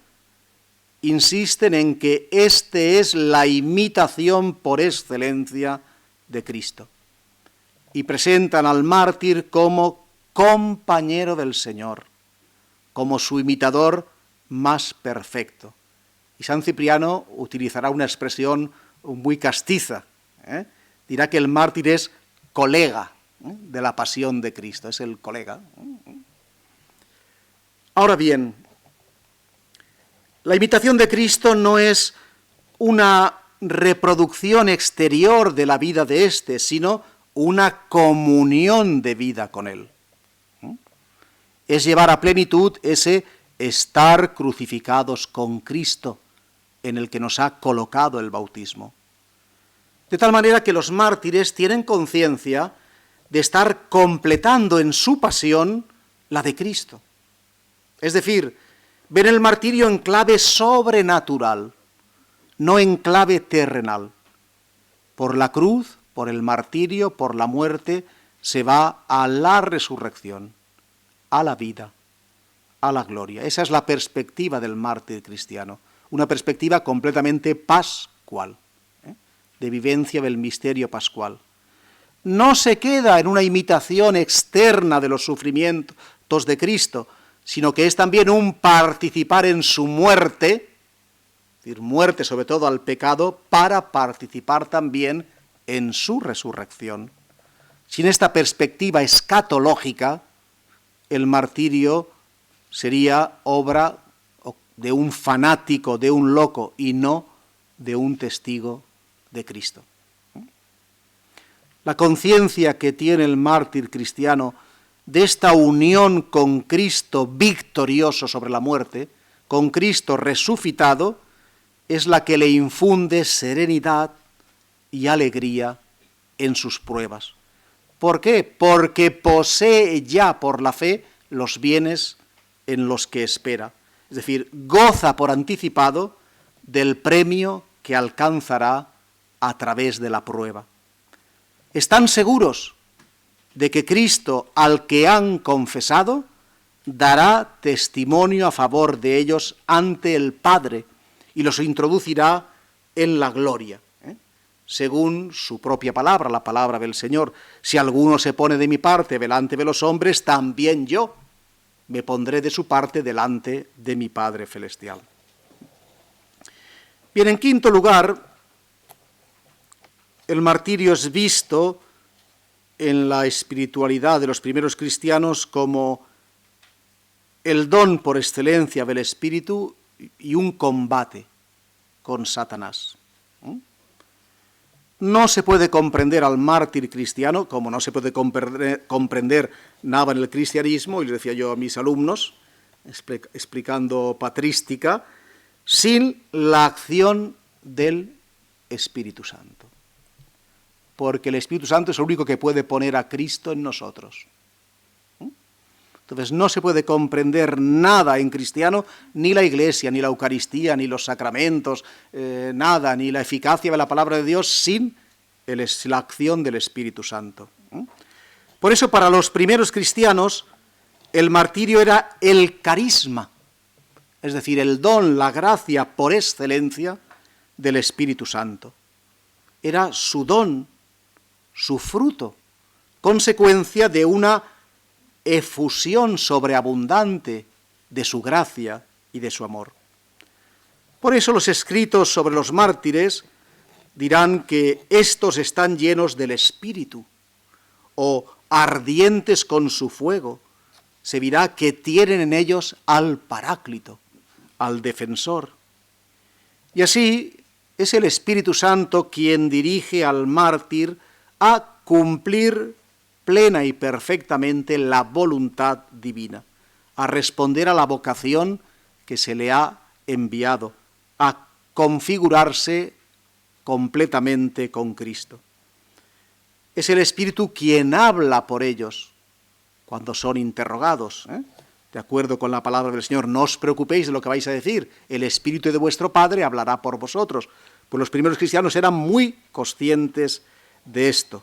insisten en que este es la imitación por excelencia de Cristo, y presentan al mártir como compañero del Señor, como su imitador más perfecto. Y San Cipriano utilizará una expresión muy castiza, dirá que el mártir es colega de la pasión de Cristo, es el colega. Ahora bien, la imitación de Cristo no es una reproducción exterior de la vida de éste, sino una comunión de vida con él. Es llevar a plenitud ese estar crucificados con Cristo, en el que nos ha colocado el bautismo. De tal manera que los mártires tienen conciencia de estar completando en su pasión la de Cristo. Es decir, ven el martirio en clave sobrenatural, no en clave terrenal. Por la cruz, por el martirio, por la muerte, se va a la resurrección, a la vida, a la gloria. Esa es la perspectiva del mártir cristiano, una perspectiva completamente pascual, de vivencia del misterio pascual. No se queda en una imitación externa de los sufrimientos de Cristo, sino que es también un participar en su muerte, es decir, muerte sobre todo al pecado, para participar también en su resurrección. Sin esta perspectiva escatológica, el martirio sería obra de un fanático, de un loco, y no de un testigo de Cristo. La conciencia que tiene el mártir cristiano de esta unión con Cristo victorioso sobre la muerte, con Cristo resucitado, es la que le infunde serenidad y alegría en sus pruebas. ¿Por qué? Porque posee ya por la fe los bienes en los que espera. Es decir, goza por anticipado del premio que alcanzará a través de la prueba. Están seguros de que Cristo, al que han confesado, dará testimonio a favor de ellos ante el Padre y los introducirá en la gloria, según su propia palabra, la palabra del Señor. Si alguno se pone de mi parte delante de los hombres, también yo me pondré de su parte delante de mi Padre celestial. Bien, en quinto lugar, el martirio es visto en la espiritualidad de los primeros cristianos como el don por excelencia del Espíritu y un combate con Satanás. No se puede comprender al mártir cristiano, como no se puede comprender nada en el cristianismo, y le decía yo a mis alumnos, explicando patrística, sin la acción del Espíritu Santo. Porque el Espíritu Santo es el único que puede poner a Cristo en nosotros. Entonces no se puede comprender nada en cristiano, ni la Iglesia, ni la Eucaristía, ni los sacramentos, nada, ni la eficacia de la palabra de Dios sin la acción del Espíritu Santo. Por eso para los primeros cristianos el martirio era el carisma, es decir, el don, la gracia por excelencia del Espíritu Santo. Era su don, su fruto, consecuencia de una efusión sobreabundante de su gracia y de su amor. Por eso los escritos sobre los mártires dirán que estos están llenos del Espíritu, o ardientes con su fuego. Se dirá que tienen en ellos al Paráclito, al Defensor. Y así es el Espíritu Santo quien dirige al mártir a cumplir plena y perfectamente la voluntad divina, a responder a la vocación que se le ha enviado, a configurarse completamente con Cristo. Es el Espíritu quien habla por ellos cuando son interrogados, de acuerdo con la palabra del Señor. No os preocupéis de lo que vais a decir, el Espíritu de vuestro Padre hablará por vosotros. Pues los primeros cristianos eran muy conscientes de esto,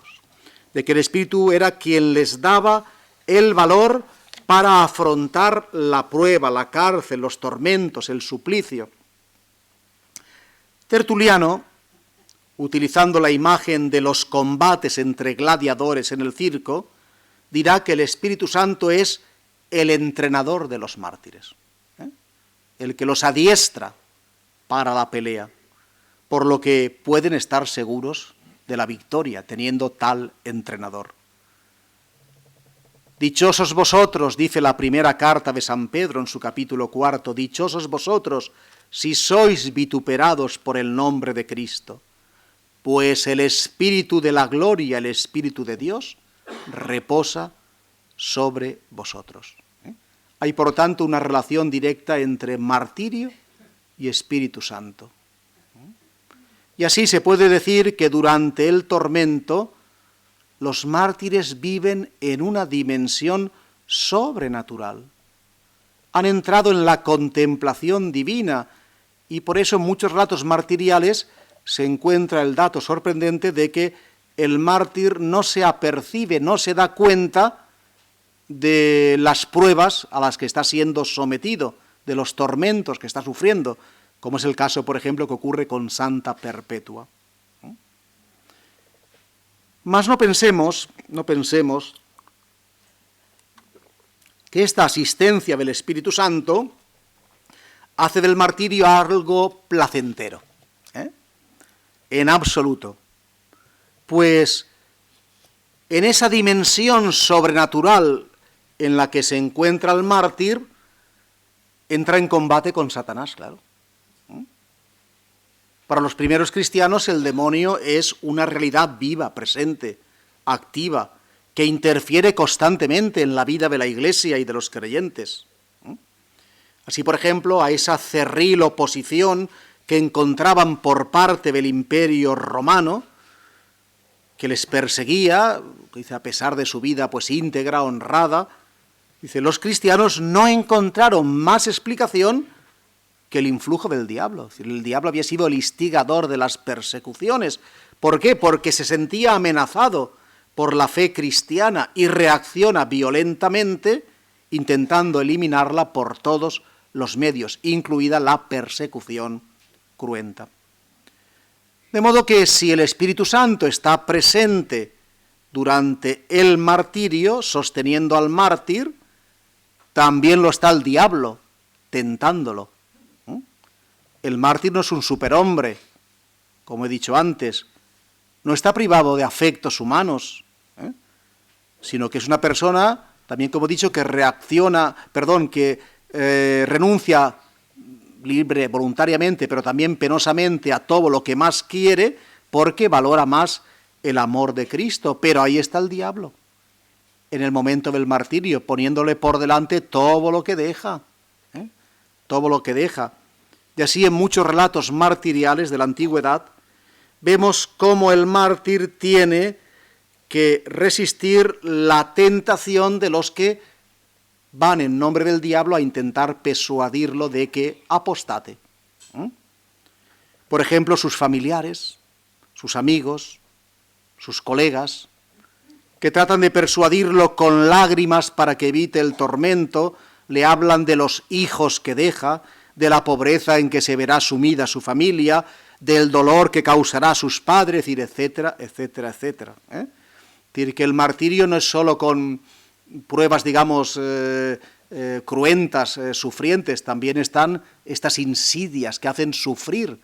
de que el Espíritu era quien les daba el valor para afrontar la prueba, la cárcel, los tormentos, el suplicio. Tertuliano, utilizando la imagen de los combates entre gladiadores en el circo, dirá que el Espíritu Santo es el entrenador de los mártires, el que los adiestra para la pelea, por lo que pueden estar seguros de la victoria, teniendo tal entrenador. Dichosos vosotros, dice la primera carta de San Pedro en su capítulo 4, dichosos vosotros si sois vituperados por el nombre de Cristo, pues el Espíritu de la gloria, el Espíritu de Dios, reposa sobre vosotros. Hay, por lo tanto, una relación directa entre martirio y Espíritu Santo. Y así se puede decir que durante el tormento los mártires viven en una dimensión sobrenatural. Han entrado en la contemplación divina y por eso en muchos relatos martiriales se encuentra el dato sorprendente de que el mártir no se apercibe, no se da cuenta de las pruebas a las que está siendo sometido, de los tormentos que está sufriendo, como es el caso, por ejemplo, que ocurre con Santa Perpetua. Mas no pensemos que esta asistencia del Espíritu Santo hace del martirio algo placentero, en absoluto. Pues en esa dimensión sobrenatural en la que se encuentra el mártir, entra en combate con Satanás, claro. Para los primeros cristianos el demonio es una realidad viva, presente, activa, que interfiere constantemente en la vida de la Iglesia y de los creyentes. Así, por ejemplo, a esa cerril oposición que encontraban por parte del Imperio Romano, que les perseguía, dice, a pesar de su vida pues íntegra, honrada, dice, los cristianos no encontraron más explicación que el influjo del diablo. Es decir, el diablo había sido el instigador de las persecuciones. ¿Por qué? Porque se sentía amenazado por la fe cristiana y reacciona violentamente intentando eliminarla por todos los medios, incluida la persecución cruenta. De modo que si el Espíritu Santo está presente durante el martirio, sosteniendo al mártir, también lo está el diablo, tentándolo. El mártir no es un superhombre, como he dicho antes, no está privado de afectos humanos, sino que es una persona, también como he dicho, que renuncia libre, voluntariamente, pero también penosamente a todo lo que más quiere, porque valora más el amor de Cristo. Pero ahí está el diablo, en el momento del martirio, poniéndole por delante todo lo que deja, todo lo que deja. Y así en muchos relatos martiriales de la antigüedad vemos cómo el mártir tiene que resistir la tentación de los que van en nombre del diablo a intentar persuadirlo de que apostate. Por ejemplo, sus familiares, sus amigos, sus colegas, que tratan de persuadirlo con lágrimas para que evite el tormento, le hablan de los hijos que deja, de la pobreza en que se verá sumida su familia, del dolor que causará a sus padres, etcétera, etcétera, etcétera. Es decir, que el martirio no es solo con pruebas, digamos, cruentas, sufrientes, también están estas insidias que hacen sufrir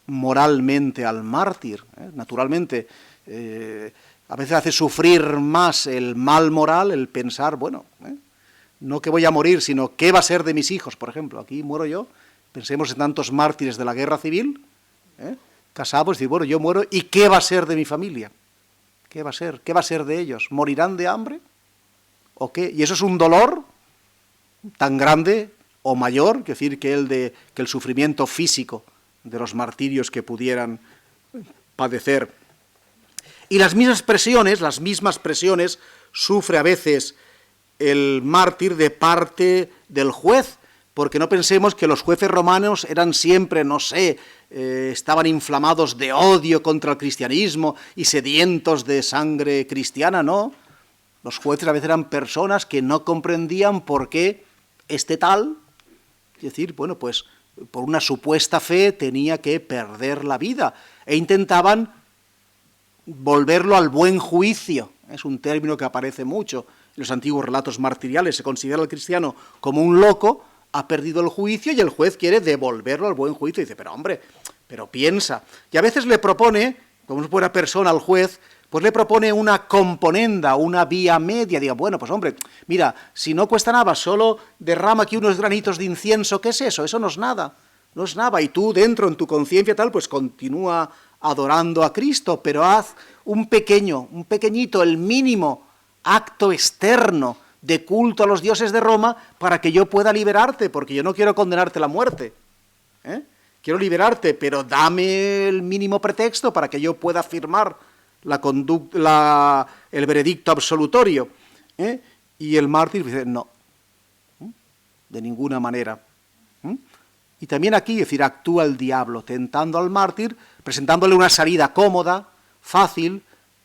moralmente al mártir. Naturalmente, a veces hace sufrir más el mal moral, el pensar, bueno, no que voy a morir, sino qué va a ser de mis hijos, por ejemplo. Aquí muero yo, pensemos en tantos mártires de la guerra civil, casados, y bueno, yo muero, ¿y qué va a ser de mi familia? ¿Qué va a ser? ¿Qué va a ser de ellos? ¿Morirán de hambre? ¿O qué? Y eso es un dolor tan grande o mayor, que decir, que el sufrimiento físico de los martirios que pudieran padecer. Y las mismas presiones sufre a veces el mártir de parte del juez, porque no pensemos que los jueces romanos eran siempre, estaban inflamados de odio contra el cristianismo y sedientos de sangre cristiana, no. Los jueces a veces eran personas que no comprendían por qué este tal, es decir, bueno, pues por una supuesta fe tenía que perder la vida, e intentaban volverlo al buen juicio. Es un término que aparece mucho en los antiguos relatos martiriales. Se considera al cristiano como un loco, ha perdido el juicio y el juez quiere devolverlo al buen juicio. Y dice, pero hombre, pero piensa. Y a veces le propone, como es buena persona al juez, pues le propone una componenda, una vía media. Diga, bueno, pues hombre, mira, si no cuesta nada, solo derrama aquí unos granitos de incienso, ¿qué es eso? Eso no es nada, no es nada. Y tú dentro, en tu conciencia tal, pues continúa adorando a Cristo, pero haz un pequeñito, el mínimo acto externo de culto a los dioses de Roma para que yo pueda liberarte, porque yo no quiero condenarte a la muerte. Quiero liberarte, pero dame el mínimo pretexto para que yo pueda firmar el veredicto absolutorio. Y el mártir dice, no, de ninguna manera. Y también aquí, es decir, actúa el diablo, tentando al mártir, presentándole una salida cómoda, fácil,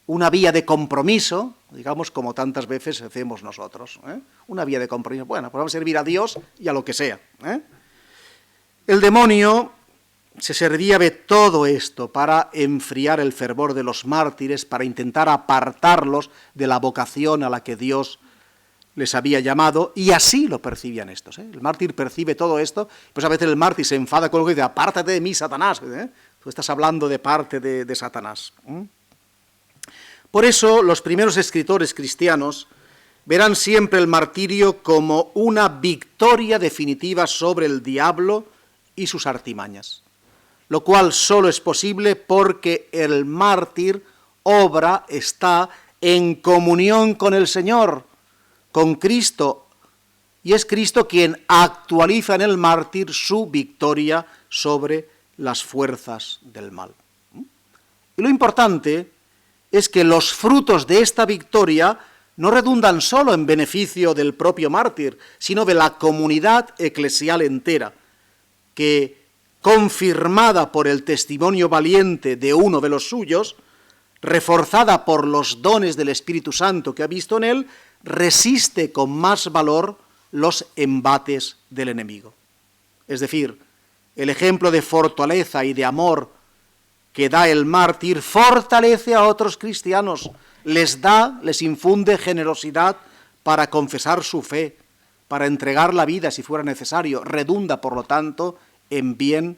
una vía de compromiso, digamos, como tantas veces hacemos nosotros. Una vía de compromiso. Bueno, pues vamos a servir a Dios y a lo que sea. El demonio se servía de todo esto para enfriar el fervor de los mártires, para intentar apartarlos de la vocación a la que Dios les había llamado, y así lo percibían estos. El mártir percibe todo esto, pues a veces el mártir se enfada con algo y dice, apártate de mí, Satanás. Tú estás hablando de parte de Satanás. Por eso los primeros escritores cristianos verán siempre el martirio como una victoria definitiva sobre el diablo y sus artimañas, lo cual solo es posible porque el mártir está en comunión con el Señor, con Cristo, y es Cristo quien actualiza en el mártir su victoria sobre las fuerzas del mal. Y lo importante es que los frutos de esta victoria no redundan solo en beneficio del propio mártir, sino de la comunidad eclesial entera, que, confirmada por el testimonio valiente de uno de los suyos, reforzada por los dones del Espíritu Santo que ha visto en él, resiste con más valor los embates del enemigo. Es decir, el ejemplo de fortaleza y de amor que da el mártir fortalece a otros cristianos, les infunde generosidad para confesar su fe, para entregar la vida si fuera necesario, redunda, por lo tanto, en bien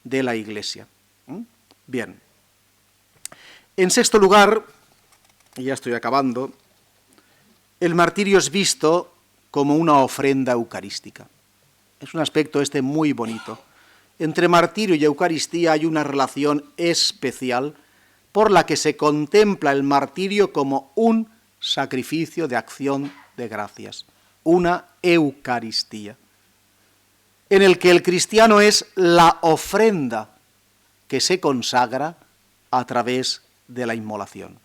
de la Iglesia. Bien. En sexto lugar, y ya estoy acabando, el martirio es visto como una ofrenda eucarística. Es un aspecto muy bonito. Entre martirio y Eucaristía hay una relación especial por la que se contempla el martirio como un sacrificio de acción de gracias, una Eucaristía, en el que el cristiano es la ofrenda que se consagra a través de la inmolación.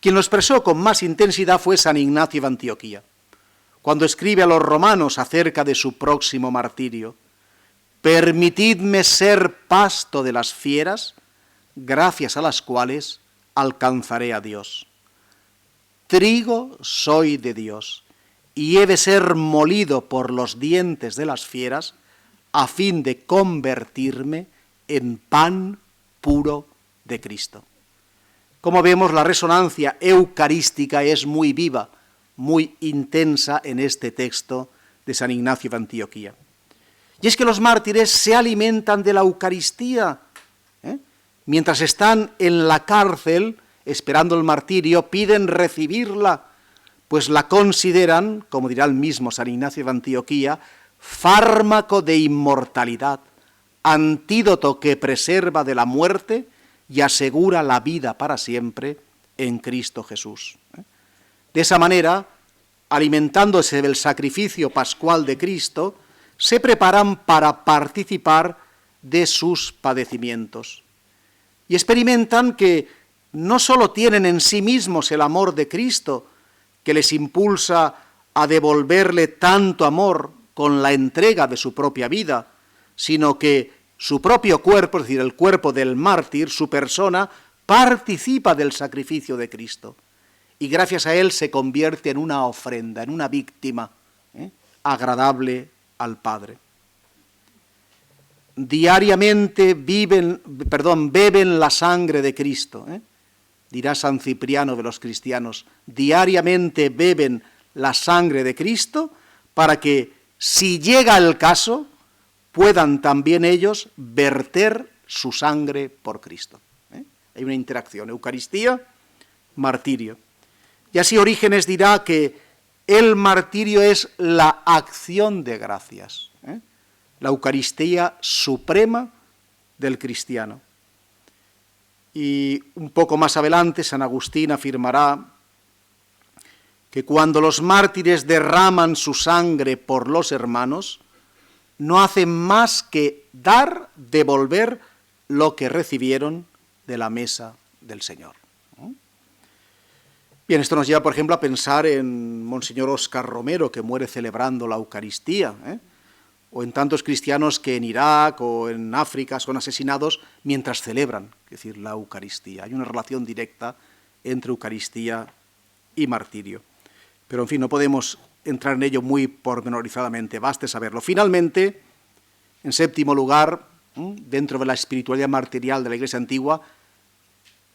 Quien lo expresó con más intensidad fue San Ignacio de Antioquía, cuando escribe a los romanos acerca de su próximo martirio: permitidme ser pasto de las fieras, gracias a las cuales alcanzaré a Dios. Trigo soy de Dios, y he de ser molido por los dientes de las fieras, a fin de convertirme en pan puro de Cristo. Como vemos, la resonancia eucarística es muy viva, muy intensa en este texto de San Ignacio de Antioquía. Y es que los mártires se alimentan de la Eucaristía. Mientras están en la cárcel, esperando el martirio, piden recibirla, pues la consideran, como dirá el mismo San Ignacio de Antioquía, fármaco de inmortalidad, antídoto que preserva de la muerte y asegura la vida para siempre en Cristo Jesús. De esa manera, alimentándose del sacrificio pascual de Cristo, se preparan para participar de sus padecimientos y experimentan que no solo tienen en sí mismos el amor de Cristo, que les impulsa a devolverle tanto amor con la entrega de su propia vida, sino que su propio cuerpo, es decir, el cuerpo del mártir, su persona, participa del sacrificio de Cristo y gracias a él se convierte en una ofrenda, en una víctima agradable al Padre. Diariamente beben la sangre de Cristo, dirá San Cipriano de los cristianos, diariamente beben la sangre de Cristo para que, si llega el caso, puedan también ellos verter su sangre por Cristo. Hay una interacción, Eucaristía, martirio. Y así Orígenes dirá que el martirio es la acción de gracias, la Eucaristía suprema del cristiano. Y un poco más adelante San Agustín afirmará que cuando los mártires derraman su sangre por los hermanos, no hacen más que devolver lo que recibieron de la mesa del Señor. Bien, esto nos lleva, por ejemplo, a pensar en Monseñor Óscar Romero, que muere celebrando la Eucaristía, o en tantos cristianos que en Irak o en África son asesinados mientras celebran, es decir, la Eucaristía. Hay una relación directa entre Eucaristía y martirio. Pero, en fin, no podemos entrar en ello muy pormenorizadamente, baste saberlo. Finalmente, en séptimo lugar, dentro de la espiritualidad martirial de la Iglesia antigua,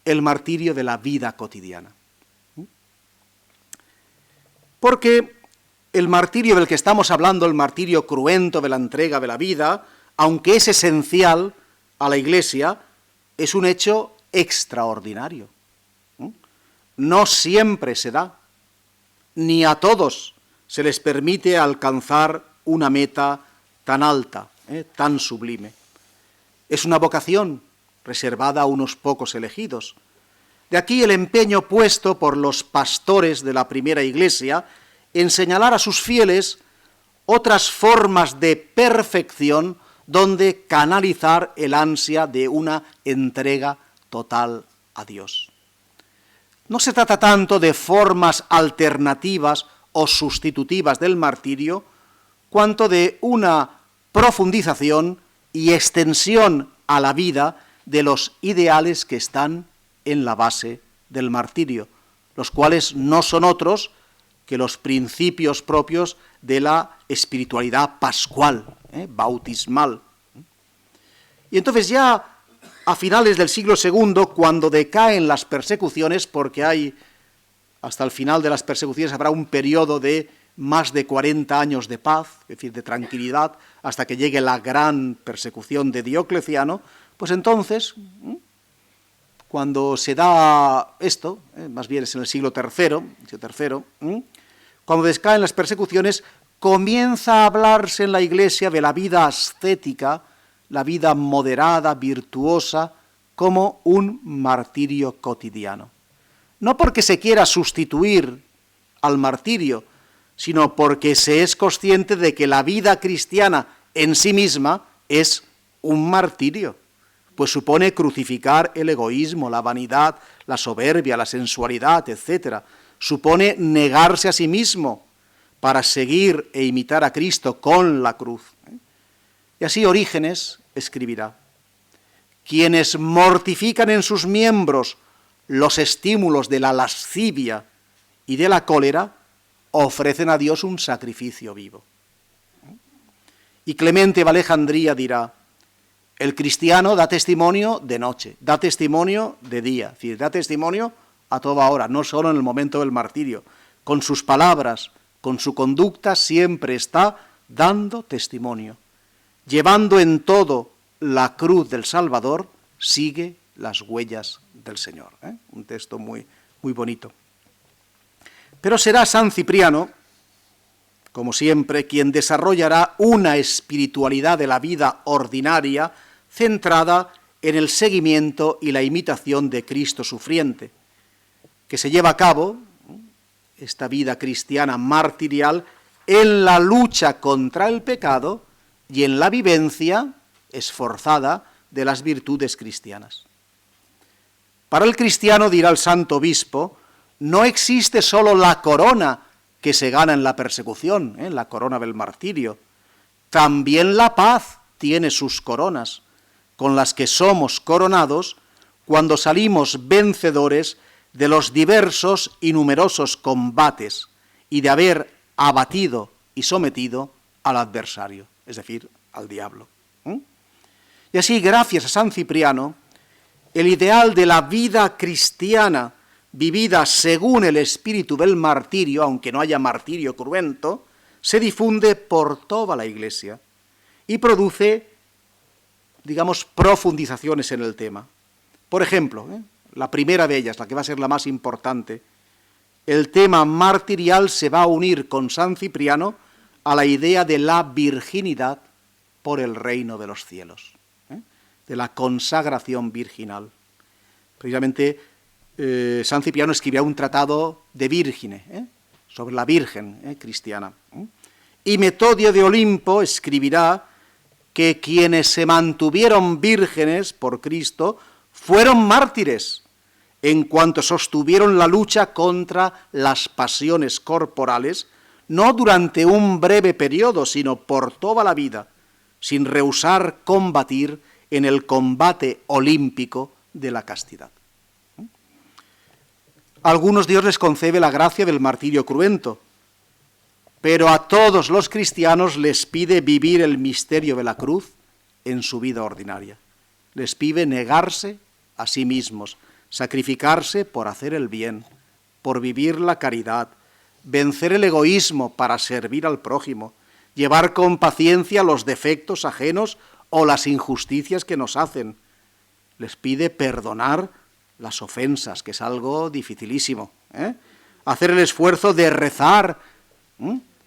el martirio de la vida cotidiana. Porque el martirio del que estamos hablando, el martirio cruento de la entrega de la vida, aunque es esencial a la Iglesia, es un hecho extraordinario. No siempre se da, ni a todos se les permite alcanzar una meta tan alta, tan sublime. Es una vocación reservada a unos pocos elegidos. De aquí el empeño puesto por los pastores de la primera Iglesia en señalar a sus fieles otras formas de perfección donde canalizar el ansia de una entrega total a Dios. No se trata tanto de formas alternativas o sustitutivas del martirio, cuanto de una profundización y extensión a la vida de los ideales que están en la base del martirio, los cuales no son otros que los principios propios de la espiritualidad pascual, bautismal. Y entonces ya a finales del siglo II, cuando decaen las persecuciones, porque hay, hasta el final de las persecuciones habrá un periodo de más de 40 años de paz, es decir, de tranquilidad, hasta que llegue la gran persecución de Diocleciano, pues entonces, cuando se da esto, más bien es en el siglo III, cuando descaen las persecuciones, comienza a hablarse en la Iglesia de la vida ascética, la vida moderada, virtuosa, como un martirio cotidiano. No porque se quiera sustituir al martirio, sino porque se es consciente de que la vida cristiana en sí misma es un martirio, pues supone crucificar el egoísmo, la vanidad, la soberbia, la sensualidad, etc. Supone negarse a sí mismo para seguir e imitar a Cristo con la cruz. Y así Orígenes escribirá: quienes mortifican en sus miembros los estímulos de la lascivia y de la cólera, ofrecen a Dios un sacrificio vivo. Y Clemente de Alejandría dirá: el cristiano da testimonio de noche, da testimonio de día, es decir, da testimonio a toda hora, no solo en el momento del martirio. Con sus palabras, con su conducta, siempre está dando testimonio. Llevando en todo la cruz del Salvador, sigue las huellas del Señor. Un texto muy, muy bonito. Pero será San Cipriano, como siempre, quien desarrollará una espiritualidad de la vida ordinaria centrada en el seguimiento y la imitación de Cristo sufriente, que se lleva a cabo, esta vida cristiana martirial, en la lucha contra el pecado y en la vivencia esforzada de las virtudes cristianas. Para el cristiano, dirá el santo obispo, no existe solo la corona que se gana en la persecución, la corona del martirio. También la paz tiene sus coronas, con las que somos coronados cuando salimos vencedores de los diversos y numerosos combates y de haber abatido y sometido al adversario, es decir, al diablo. Y así, gracias a San Cipriano, el ideal de la vida cristiana vivida según el espíritu del martirio, aunque no haya martirio cruento, se difunde por toda la Iglesia y produce, digamos, profundizaciones en el tema. Por ejemplo, la primera de ellas, la que va a ser la más importante, el tema martirial se va a unir con San Cipriano a la idea de la virginidad por el reino de los cielos, de la consagración virginal. Precisamente San Cipriano escribirá un tratado de Vírgine, sobre la Virgen cristiana. Y Metodio de Olimpo escribirá que quienes se mantuvieron vírgenes por Cristo fueron mártires, en cuanto sostuvieron la lucha contra las pasiones corporales, no durante un breve periodo, sino por toda la vida, sin rehusar combatir en el combate olímpico de la castidad. A algunos Dios les concede la gracia del martirio cruento, pero a todos los cristianos les pide vivir el misterio de la cruz en su vida ordinaria. Les pide negarse a sí mismos, sacrificarse por hacer el bien, por vivir la caridad, vencer el egoísmo para servir al prójimo, llevar con paciencia los defectos ajenos o las injusticias que nos hacen. Les pide perdonar las ofensas, que es algo dificilísimo, hacer el esfuerzo de rezar,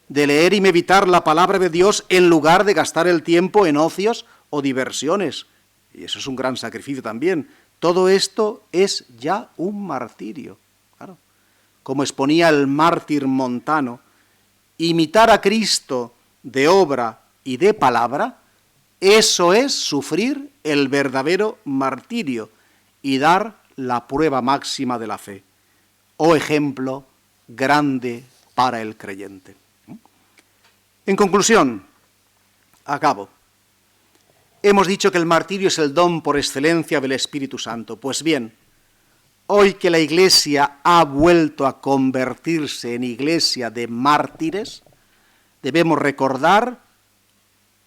de leer y meditar la palabra de Dios en lugar de gastar el tiempo en ocios o diversiones. Y eso es un gran sacrificio también. Todo esto es ya un martirio. Claro. Como exponía el mártir Montano, imitar a Cristo de obra y de palabra, eso es sufrir el verdadero martirio y dar la prueba máxima de la fe, o ejemplo grande para el creyente. En conclusión, acabo. Hemos dicho que el martirio es el don por excelencia del Espíritu Santo. Pues bien, hoy que la Iglesia ha vuelto a convertirse en iglesia de mártires, debemos recordar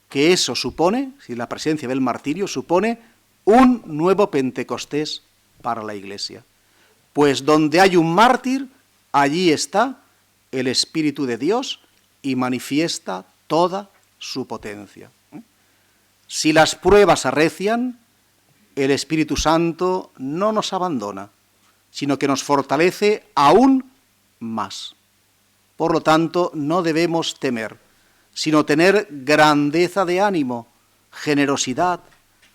que eso supone, si la presencia del martirio supone, un nuevo Pentecostés para la Iglesia. Pues donde hay un mártir, allí está el Espíritu de Dios y manifiesta toda su potencia. Si las pruebas arrecian, el Espíritu Santo no nos abandona, sino que nos fortalece aún más. Por lo tanto, no debemos temer, sino tener grandeza de ánimo, generosidad,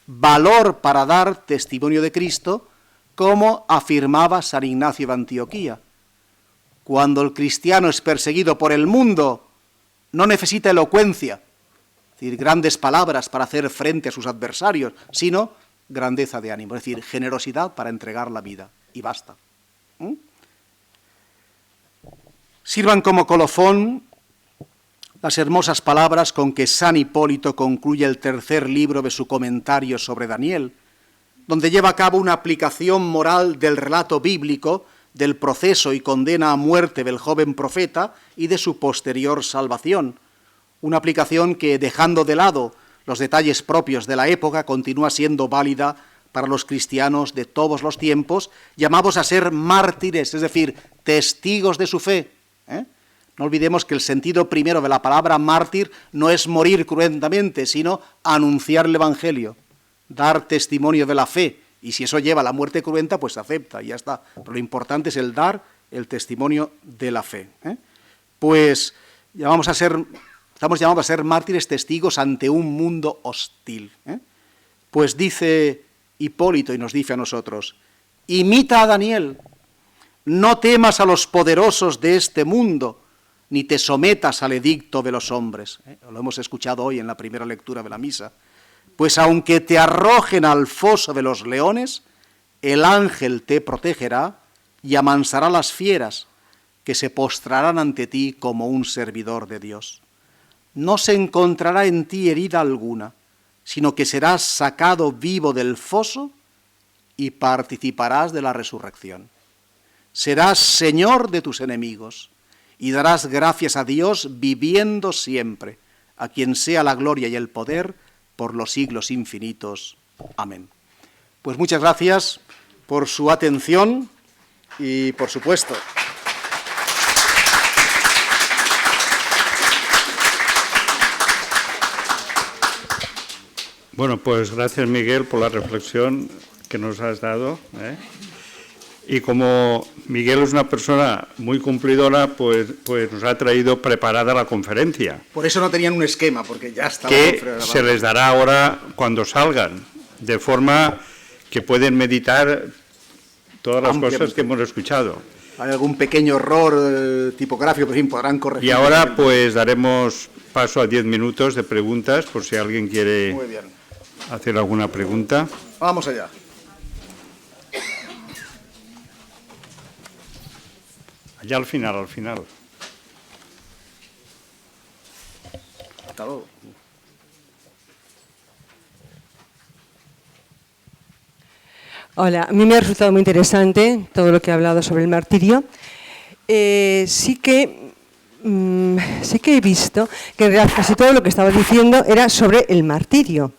valor para dar testimonio de Cristo, como afirmaba San Ignacio de Antioquía. Cuando el cristiano es perseguido por el mundo, no necesita elocuencia, es decir, grandes palabras para hacer frente a sus adversarios, sino grandeza de ánimo, es decir, generosidad para entregar la vida, y basta. Sirvan como colofón las hermosas palabras con que San Hipólito concluye el tercer libro de su comentario sobre Daniel, donde lleva a cabo una aplicación moral del relato bíblico del proceso y condena a muerte del joven profeta y de su posterior salvación. Una aplicación que, dejando de lado los detalles propios de la época, continúa siendo válida para los cristianos de todos los tiempos, llamados a ser mártires, es decir, testigos de su fe. No olvidemos que el sentido primero de la palabra mártir no es morir cruentamente, sino anunciar el Evangelio, dar testimonio de la fe, y si eso lleva a la muerte cruenta, pues acepta y ya está. Pero lo importante es el dar el testimonio de la fe. Pues estamos llamados a ser mártires testigos ante un mundo hostil. Pues dice Hipólito y nos dice a nosotros, imita a Daniel, no temas a los poderosos de este mundo, ni te sometas al edicto de los hombres. Lo hemos escuchado hoy en la primera lectura de la misa. Pues aunque te arrojen al foso de los leones, el ángel te protegerá y amansará las fieras, que se postrarán ante ti como un servidor de Dios. No se encontrará en ti herida alguna, sino que serás sacado vivo del foso y participarás de la resurrección. Serás señor de tus enemigos y darás gracias a Dios viviendo siempre, a quien sea la gloria y el poder por los siglos infinitos. Amén. Pues muchas gracias por su atención y, por supuesto, bueno, pues gracias, Miguel, por la reflexión que nos has dado. Y como Miguel es una persona muy cumplidora, pues nos ha traído preparada la conferencia. Por eso no tenían un esquema, porque ya estaba. Que se les dará ahora cuando salgan, de forma que pueden meditar todas las cosas que hemos escuchado. Hay algún pequeño error tipográfico, por ejemplo, podrán corregir. Y ahora pues daremos paso a 10 minutos de preguntas, por si alguien quiere hacer alguna pregunta. Vamos allá. allá al final, al final. Hasta luego. Hola, a mí me ha resultado muy interesante todo lo que ha hablado sobre el martirio. Sí que he visto que en realidad casi todo lo que estaba diciendo era sobre el martirio,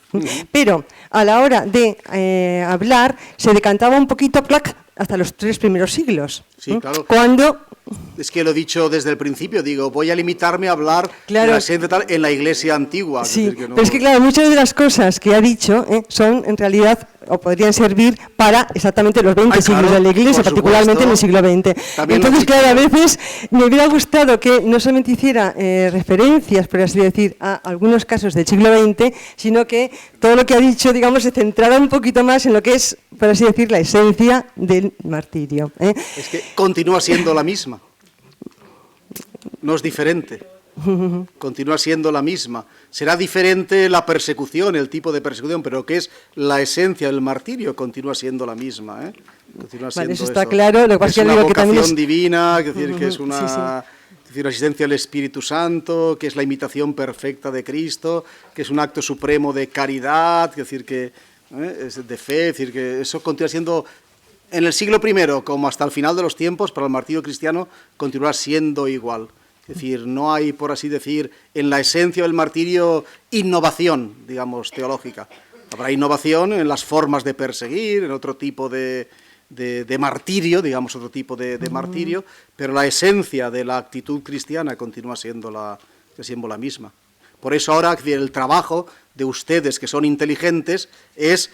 pero a la hora de hablar se decantaba un poquito hasta los 3 primeros siglos. Sí, claro. Cuando... Es que lo he dicho desde el principio, digo, voy a limitarme a hablar Claro. de la esencia tal en la Iglesia antigua. Sí, es decir, que no- pero es que claro, muchas de las cosas que ha dicho son en realidad o podrían servir para exactamente los 20 Ay, claro, siglos de la Iglesia, por particularmente en el siglo XX. También lo Entonces, he claro, a dicho. veces me hubiera gustado que no solamente hiciera referencias, por así decir, a algunos casos del siglo XX, sino que todo lo que ha dicho, digamos, se centrara un poquito más en lo que es, por así decir, la esencia del martirio. Es que continúa siendo la misma. No es diferente. Continúa siendo la misma. Será diferente la persecución, el tipo de persecución, pero que es la esencia del martirio, continúa siendo la misma. Continúa siendo Eso está claro. Lo que pasa es es que una digo que también vocación es... divina, es decir, que es una, Sí, sí. es decir, una asistencia del Espíritu Santo, que es la imitación perfecta de Cristo, que es un acto supremo de caridad, es decir, que es de fe, es decir, que eso continúa siendo... En el siglo I, como hasta el final de los tiempos, para el martirio cristiano, continuará siendo igual. Es decir, no hay, por así decir, en la esencia del martirio innovación, digamos, teológica. Habrá innovación en las formas de perseguir, en otro tipo de martirio, digamos, otro tipo de martirio, pero la esencia de la actitud cristiana continúa siendo la misma. Por eso ahora el trabajo de ustedes, que son inteligentes, es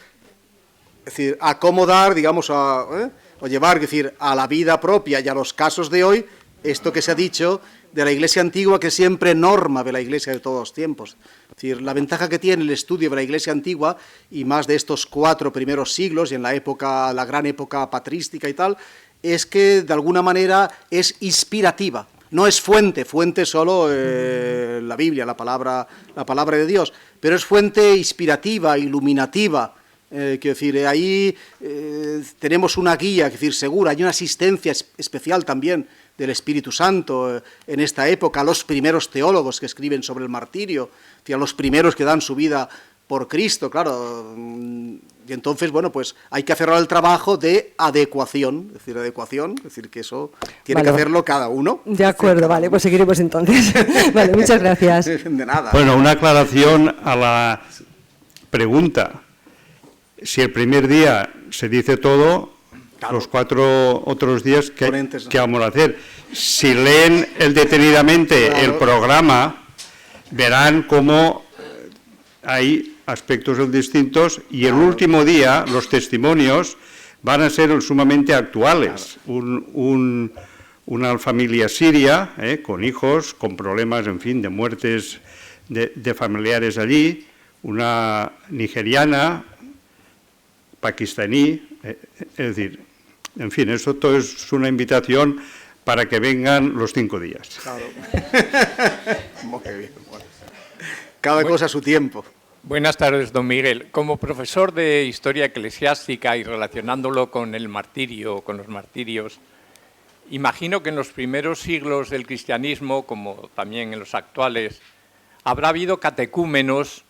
decir, acomodar, digamos, o llevar, es decir, a la vida propia y a los casos de hoy, esto que se ha dicho de la Iglesia antigua, que siempre norma de la Iglesia de todos los tiempos. Es decir, la ventaja que tiene el estudio de la Iglesia antigua, y más de estos 4 primeros siglos, y en la gran época patrística y tal, es que de alguna manera es inspirativa. No es fuente solo la Biblia, la palabra de Dios, pero es fuente inspirativa, iluminativa. Quiero decir, ahí tenemos una guía, es decir, segura, hay una asistencia especial también del Espíritu Santo en esta época, a los primeros teólogos que escriben sobre el martirio, a los primeros que dan su vida por Cristo, claro, y entonces, bueno, pues hay que hacer ahora el trabajo de adecuación, es decir, que eso tiene que hacerlo cada uno. De acuerdo, vale, pues seguiremos entonces. Vale, muchas gracias. De nada. Bueno, una aclaración a la pregunta. Si el primer día se dice todo, claro, los 4 otros días, ¿qué vamos a hacer? Si leen detenidamente claro, el programa, verán cómo hay aspectos distintos y el último día los testimonios van a ser sumamente actuales. Claro. Una familia siria, con hijos, con problemas, en fin, de muertes de familiares allí, una nigeriana, pakistaní, es decir, en fin, eso todo es una invitación para que vengan los 5 días. Claro. Muy bien. Bueno. Cada cosa a su tiempo. Buenas tardes, don Miguel. Como profesor de Historia Eclesiástica y relacionándolo con el martirio, con los martirios, imagino que en los primeros siglos del cristianismo, como también en los actuales, habrá habido catecúmenos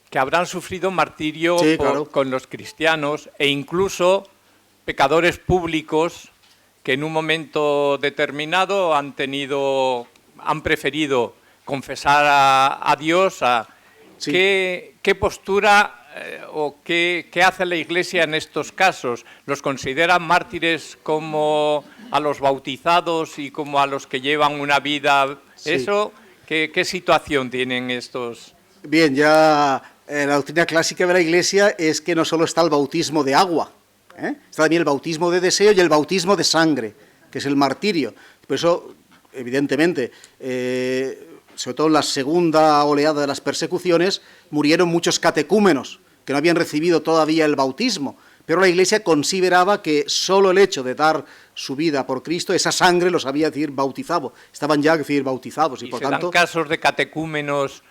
que habrán sufrido martirio sí, claro, con los cristianos e incluso pecadores públicos que en un momento determinado han preferido confesar a Dios. Sí. ¿Qué postura o qué hace la Iglesia en estos casos? ¿Los consideran mártires como a los bautizados y como a los que llevan una vida? Sí. ¿Eso? ¿Qué situación tienen estos? Bien, ya la doctrina clásica de la Iglesia es que no solo está el bautismo de agua, está también el bautismo de deseo y el bautismo de sangre, que es el martirio. Por eso, evidentemente, sobre todo en la segunda oleada de las persecuciones, murieron muchos catecúmenos que no habían recibido todavía el bautismo, pero la Iglesia consideraba que solo el hecho de dar su vida por Cristo, esa sangre los había, decir, bautizado, estaban ya, decir, bautizados. Y por se tanto, dan casos de catecúmenos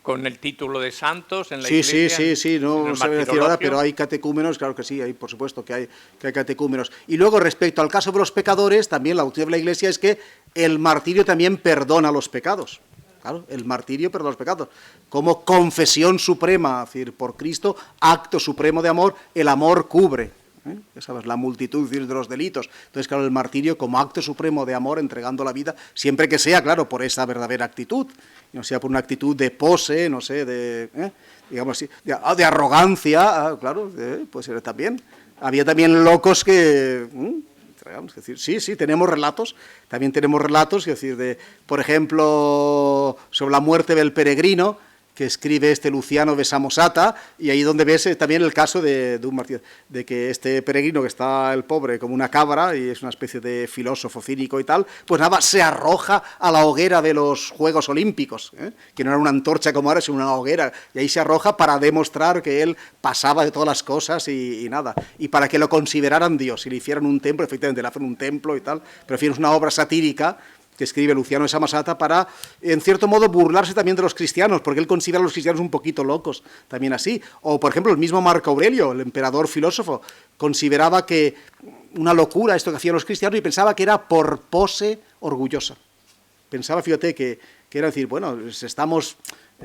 con el título de santos en la Sí, Iglesia. sí, no el sabe decir ahora, martirologio. pero hay catecúmenos, claro que sí, hay, por supuesto que hay catecúmenos. Y luego, respecto al caso de los pecadores, también la doctrina de la Iglesia es que el martirio también perdona los pecados. Claro, el martirio perdona los pecados. Como confesión suprema, es decir, por Cristo, acto supremo de amor, el amor cubre. Ya sabes, la multitud de los delitos. Entonces, claro, el martirio como acto supremo de amor, entregando la vida, siempre que sea, claro, por esa verdadera actitud, no sea por una actitud de pose, no sé, digamos así, de arrogancia, claro, pues era también. Había también locos que... Es decir, sí, tenemos relatos, también tenemos relatos, es decir, por ejemplo, sobre la muerte del peregrino, que escribe Luciano de Samosata, y ahí donde ves también el caso de un martirio, de que este peregrino, que está el pobre como una cabra, y es una especie de filósofo cínico y tal, pues nada, se arroja a la hoguera de los Juegos Olímpicos, que no era una antorcha como ahora, sino una hoguera, y ahí se arroja para demostrar que él pasaba de todas las cosas y nada, y para que lo consideraran Dios, y le hicieran un templo, efectivamente le hacen un templo y tal, pero en fin, es una obra satírica, que escribe Luciano de Samosata para, en cierto modo, burlarse también de los cristianos, porque él considera a los cristianos un poquito locos, también así. O, por ejemplo, el mismo Marco Aurelio, el emperador filósofo, consideraba que una locura esto que hacían los cristianos y pensaba que era por pose orgullosa. Pensaba, fíjate, que era decir, bueno, les estamos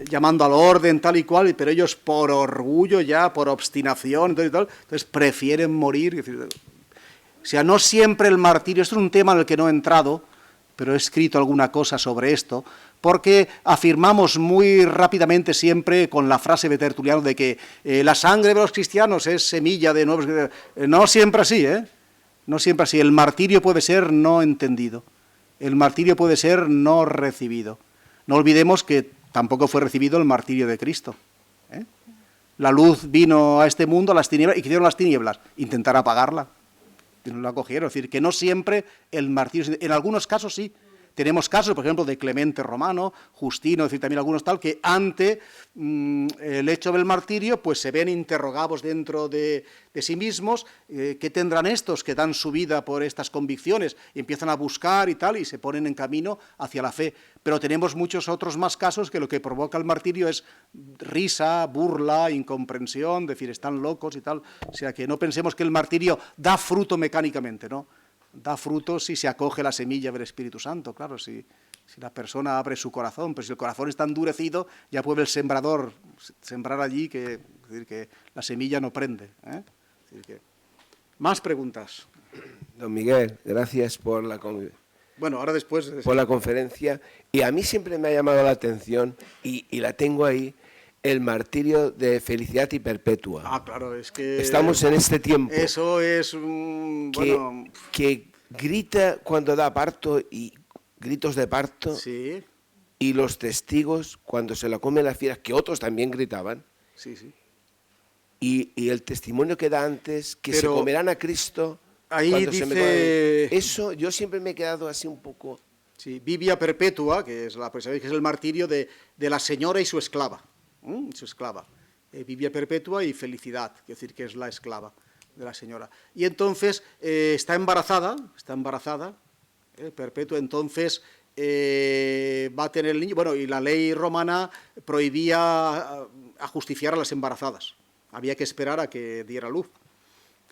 llamando al orden tal y cual, pero ellos por orgullo ya, por obstinación, entonces prefieren morir. Es decir, o sea, no siempre el martirio, esto es un tema en el que no he entrado, pero he escrito alguna cosa sobre esto, porque afirmamos muy rápidamente siempre con la frase de Tertuliano de que la sangre de los cristianos es semilla de nuevos... No siempre así, No siempre así. El martirio puede ser no entendido, el martirio puede ser no recibido. No olvidemos que tampoco fue recibido el martirio de Cristo. La luz vino a este mundo, a las tinieblas, y ¿qué hicieron las tinieblas? Intentar apagarla. No la cogieron, es decir, que no siempre el martirio, en algunos casos sí, tenemos casos, por ejemplo, de Clemente Romano, Justino, es decir, también algunos tal, que ante el hecho del martirio, pues se ven interrogados dentro de sí mismos, ¿qué tendrán estos que dan su vida por estas convicciones? Y empiezan a buscar y tal, y se ponen en camino hacia la fe. Pero tenemos muchos otros más casos que lo que provoca el martirio es risa, burla, incomprensión, decir, están locos y tal. O sea, que no pensemos que el martirio da fruto mecánicamente, ¿no? Da fruto si se acoge la semilla del Espíritu Santo, claro, si la persona abre su corazón, pero si el corazón está endurecido, ya puede el sembrador sembrar allí que la semilla no prende. Es decir, más preguntas. Don Miguel, gracias por la Bueno, ahora después... por la conferencia, y a mí siempre me ha llamado la atención, y la tengo ahí, el martirio de Felicidad y Perpetua. Ah, claro, es que... Estamos en este tiempo. Eso es... que grita cuando da parto, y gritos de parto, Sí, y los testigos cuando se la comen las fieras, que otros también gritaban, sí, sí. y el testimonio que da antes, que Pero se comerán a Cristo... Ahí cuando dice... se metan... Eso yo siempre me he quedado así un poco... Sí, Vivia Perpetua, que es pues sabéis que es el martirio de la señora y su esclava. Su esclava. Vivia Perpetua y Felicidad, es decir, que es la esclava de la señora. Y entonces está embarazada, Perpetua, entonces va a tener el niño. Bueno, y la ley romana prohibía ajusticiar a las embarazadas. Había que esperar a que diera luz.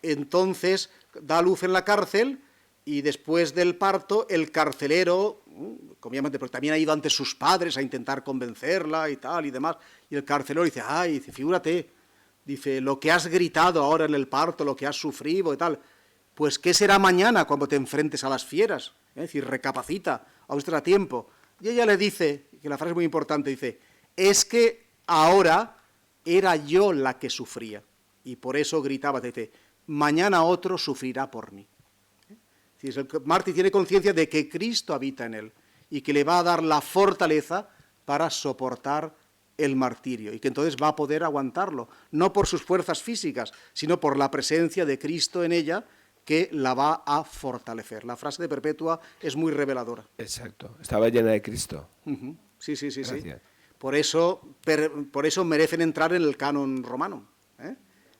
Entonces da luz en la cárcel y después del parto el carcelero, obviamente, porque también ha ido ante sus padres a intentar convencerla y tal y demás, y el carcelero dice, dice, figúrate, dice, lo que has gritado ahora en el parto, lo que has sufrido y tal, pues ¿qué será mañana cuando te enfrentes a las fieras? Es decir, recapacita, aún estará tiempo. Y ella le dice, que la frase es muy importante, dice, es que ahora era yo la que sufría, y por eso gritaba, dice, mañana otro sufrirá por mí. El mártir tiene conciencia de que Cristo habita en él y que le va a dar la fortaleza para soportar el martirio y que entonces va a poder aguantarlo, no por sus fuerzas físicas, sino por la presencia de Cristo en ella que la va a fortalecer. La frase de Perpetua es muy reveladora. Exacto, estaba llena de Cristo. Sí. Gracias. Por eso merecen entrar en el canon romano.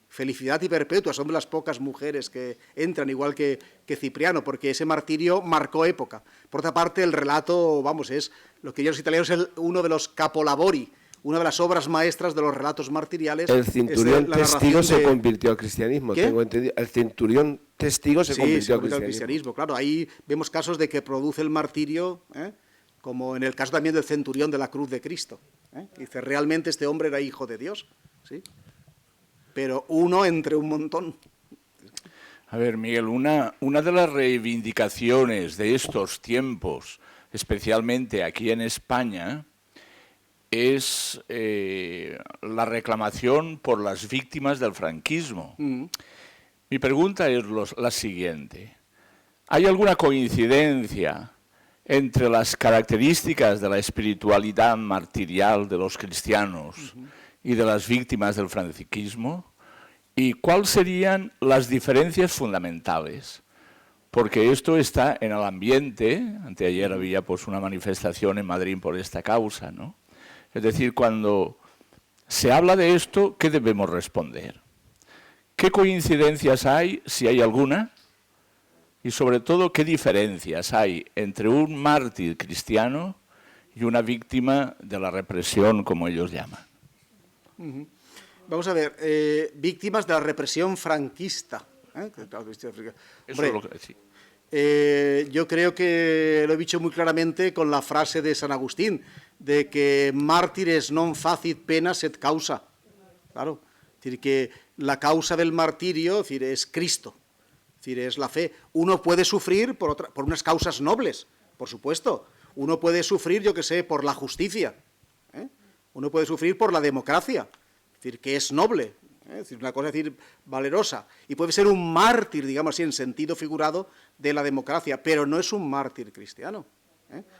felicidad y perpetua, son de las pocas mujeres que entran, igual que Cipriano, porque ese martirio marcó época. Por otra parte, el relato, vamos, es lo que los italianos es uno de los capolavori, una de las obras maestras de los relatos martiriales. El centurión testigo se convirtió al cristianismo, ¿Qué? tengo entendido. El centurión testigo se convirtió al cristianismo. Claro, ahí vemos casos de que produce el martirio, como en el caso también del centurión de la cruz de Cristo. Dice, realmente este hombre era hijo de Dios, ¿sí? Pero uno entre un montón. A ver, Miguel, una de las reivindicaciones de estos tiempos, especialmente aquí en España, es la reclamación por las víctimas del franquismo. Mi pregunta es la siguiente. ¿Hay alguna coincidencia entre las características de la espiritualidad martirial de los cristianos y de las víctimas del franquismo? ¿Y cuáles serían las diferencias fundamentales? Porque esto está en el ambiente. Anteayer había pues una manifestación en Madrid por esta causa, ¿no? Es decir, cuando se habla de esto, ¿qué debemos responder? ¿Qué coincidencias hay, si hay alguna? Y sobre todo, ¿qué diferencias hay entre un mártir cristiano y una víctima de la represión, como ellos llaman? Vamos a ver, víctimas de la represión franquista. Eso es lo que sí. Yo creo que lo he dicho muy claramente con la frase de San Agustín, de que mártires non facit pena sed causa. Claro, es decir, que la causa del martirio es Cristo, es decir, es la fe. Uno puede sufrir por unas causas nobles, por supuesto. Uno puede sufrir, yo que sé, por la justicia. Uno puede sufrir por la democracia, es decir, que es noble. Es decir, una cosa valerosa. Y puede ser un mártir, digamos así, en sentido figurado, de la democracia, pero no es un mártir cristiano.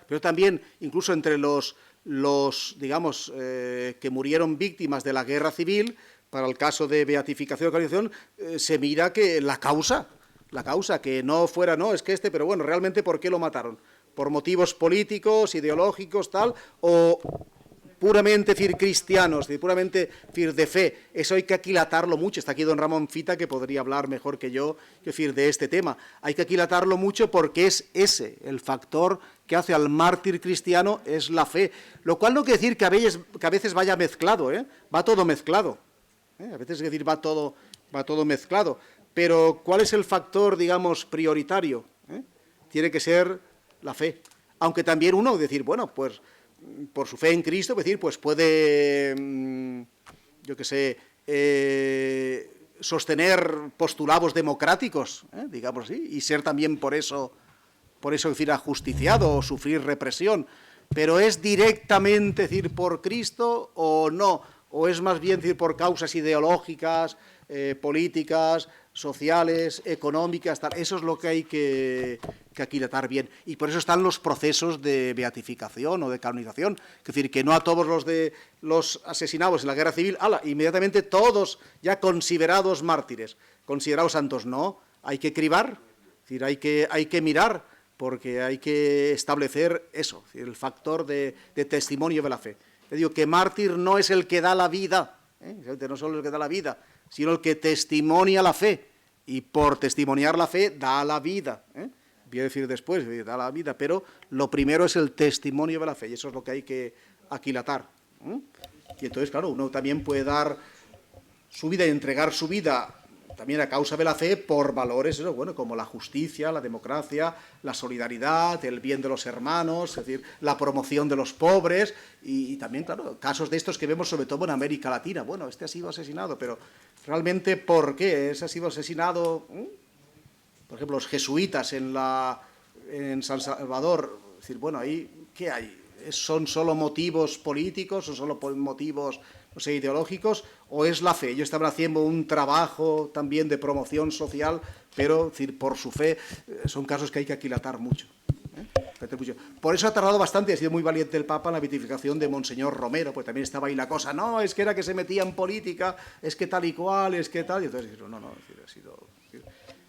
Pero también, incluso entre los digamos, que murieron víctimas de la guerra civil, para el caso de beatificación o canonización, se mira que la causa, que no fuera, no, es que pero bueno, realmente, ¿por qué lo mataron? ¿Por motivos políticos, ideológicos, tal, o puramente cristianos, puramente de fe? Eso hay que aquilatarlo mucho. Está aquí don Ramón Fita, que podría hablar mejor que yo de este tema. Hay que aquilatarlo mucho porque es ese el factor que hace al mártir cristiano, es la fe. Lo cual no quiere decir que a veces vaya mezclado, va todo mezclado. A veces va todo mezclado. Pero ¿cuál es el factor, digamos, prioritario? Tiene que ser la fe. Aunque también uno bueno, pues por su fe en Cristo, pues puede, yo que sé, sostener postulados democráticos, digamos así, y ser también por eso ajusticiado o sufrir represión. Pero ¿es directamente por Cristo o no? ¿O es más bien por causas ideológicas, políticas, sociales, económicas, tal? Eso es lo que hay que aquilatar bien. Y por eso están los procesos de beatificación o de canonización. Es decir, que no a todos los asesinados en la guerra civil, inmediatamente todos ya considerados mártires, considerados santos. No, hay que cribar, es decir, hay que mirar, porque hay que establecer eso, es decir, el factor de testimonio de la fe. Te digo que mártir no es el que da la vida, no solo el que da la vida, sino el que testimonia la fe, y por testimoniar la fe da la vida. Voy a decir después, da la vida, pero lo primero es el testimonio de la fe, y eso es lo que hay que aquilatar. Y entonces, claro, uno también puede dar su vida y entregar su vida también a causa de la fe por valores, bueno, como la justicia, la democracia, la solidaridad, el bien de los hermanos, es decir, la promoción de los pobres, y también, claro, casos de estos que vemos sobre todo en América Latina. Bueno, este ha sido asesinado, pero realmente, ¿por qué? ¿Ese ha sido asesinado? Por ejemplo, los jesuitas en San Salvador, es decir, bueno, ahí, ¿qué hay? ¿Son solo motivos políticos, son solo motivos, no sé, ideológicos, o es la fe? Ellos estaban haciendo un trabajo también de promoción social, pero, es decir, por su fe. Son casos que hay que aquilatar mucho. Por eso ha tardado bastante, ha sido muy valiente el Papa en la beatificación de Monseñor Romero, pues también estaba ahí la cosa, no, es que era que se metía en política, es que tal y cual, es que tal, y entonces, no, es decir, ha sido...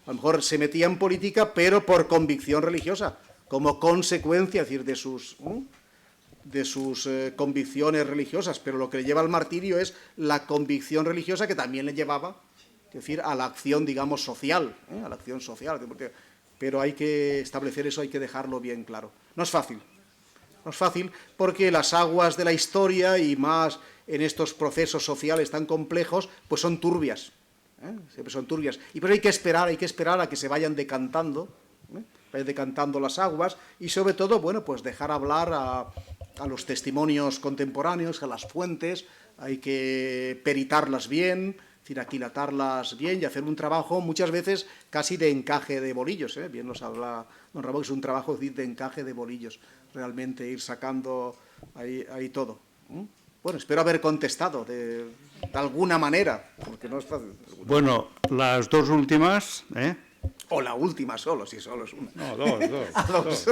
A lo mejor se metía en política, pero por convicción religiosa, como consecuencia, es decir, de sus convicciones religiosas, pero lo que le lleva al martirio es la convicción religiosa que también le llevaba es decir, a la acción, digamos, social, a la acción social, pero hay que establecer eso, hay que dejarlo bien claro. No es fácil. No es fácil porque las aguas de la historia y más en estos procesos sociales tan complejos, pues son turbias, siempre son turbias. Y pues hay que esperar a que se vayan decantando, las aguas y sobre todo, bueno, pues dejar hablar a los testimonios contemporáneos, a las fuentes, hay que peritarlas bien, es decir, aquilatarlas bien y hacer un trabajo muchas veces casi de encaje de bolillos, bien nos habla don Ramón, que es un trabajo de encaje de bolillos, realmente ir sacando ahí todo. Bueno, espero haber contestado de alguna manera, porque no es fácil. Bueno, las dos últimas, O la última solo, si solo es una. No, dos.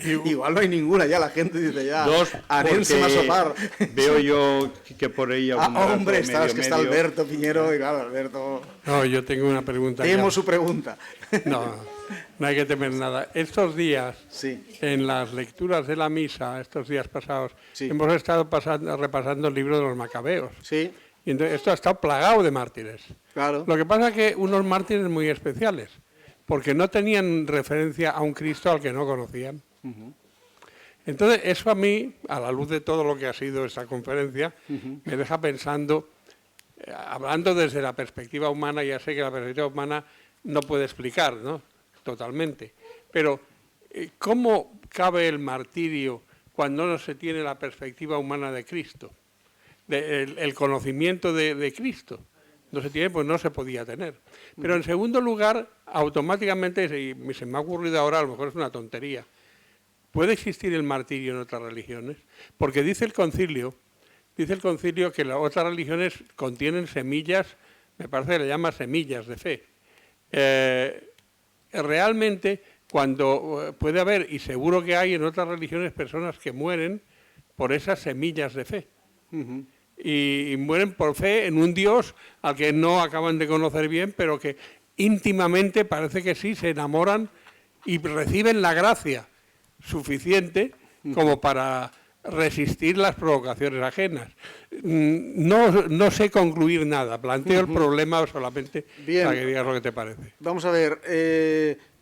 Igual no hay ninguna, ya la gente dice ya, Dos, arense más sopar. veo yo que por ahí algún dato Hombre, está medio. Alberto Piñero, y claro, Alberto... No, yo tengo una pregunta. Temo su pregunta. No hay que temer nada. Estos días, Sí. en las lecturas de la misa, estos días pasados, Sí. hemos estado repasando el libro de los Macabeos. Sí, Y entonces esto ha estado plagado de mártires. claro. Lo que pasa es que unos mártires muy especiales, porque no tenían referencia a un Cristo al que no conocían. Entonces, eso a mí, a la luz de todo lo que ha sido esta conferencia, me deja pensando, hablando desde la perspectiva humana, ya sé que la perspectiva humana no puede explicar, ¿no?, totalmente, pero ¿cómo cabe el martirio cuando no se tiene la perspectiva humana de Cristo? El conocimiento de Cristo. No se tiene, pues no se podía tener. Pero en segundo lugar, automáticamente, y se me ha ocurrido ahora, a lo mejor es una tontería, ¿puede existir el martirio en otras religiones? Porque dice el concilio que las otras religiones contienen semillas, me parece que le llama semillas de fe. Realmente, cuando puede haber, y seguro que hay en otras religiones, personas que mueren por esas semillas de fe. Y mueren por fe en un Dios al que no acaban de conocer bien, pero que íntimamente parece que sí, se enamoran y reciben la gracia suficiente como para resistir las provocaciones ajenas. No sé concluir nada, planteo el problema solamente Bien. para que digas lo que te parece. Vamos a ver,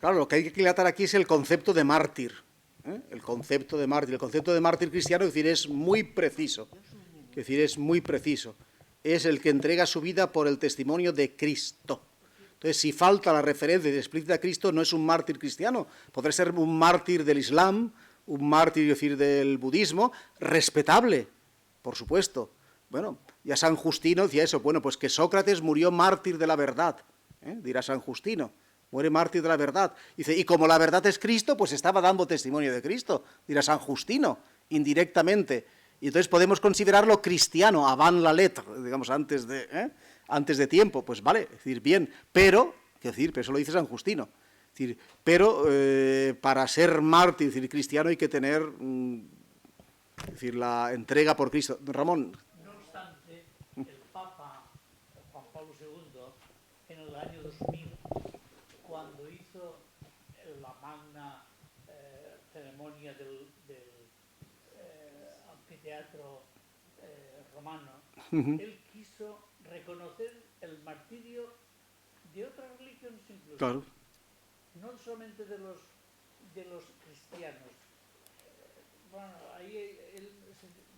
claro, lo que hay que aquilatar aquí es el concepto de mártir. El concepto de mártir. El concepto de mártir cristiano, es decir, es muy preciso. Es decir, es muy preciso. Es el que entrega su vida por el testimonio de Cristo. Entonces, si falta la referencia explícita a Cristo, no es un mártir cristiano. Podrá ser un mártir del Islam, un mártir, es decir, del budismo, respetable, por supuesto. Bueno, ya San Justino decía eso, bueno, pues que Sócrates murió mártir de la verdad, dirá San Justino, muere mártir de la verdad. Dice, y como la verdad es Cristo, pues estaba dando testimonio de Cristo, dirá San Justino, indirectamente. Y entonces podemos considerarlo cristiano, avant la lettre, digamos, antes de tiempo, pues vale, es decir, bien, pero eso lo dice San Justino. Es decir, pero para ser mártir, es decir, cristiano, hay que tener la entrega por Cristo. Don Ramón. No obstante, el Papa Juan Pablo II, en el año 2000, cuando hizo la magna ceremonia del anfiteatro romano, él quiso reconocer el martirio de otras religiones incluso. Claro. No solamente de los cristianos. Bueno, ahí él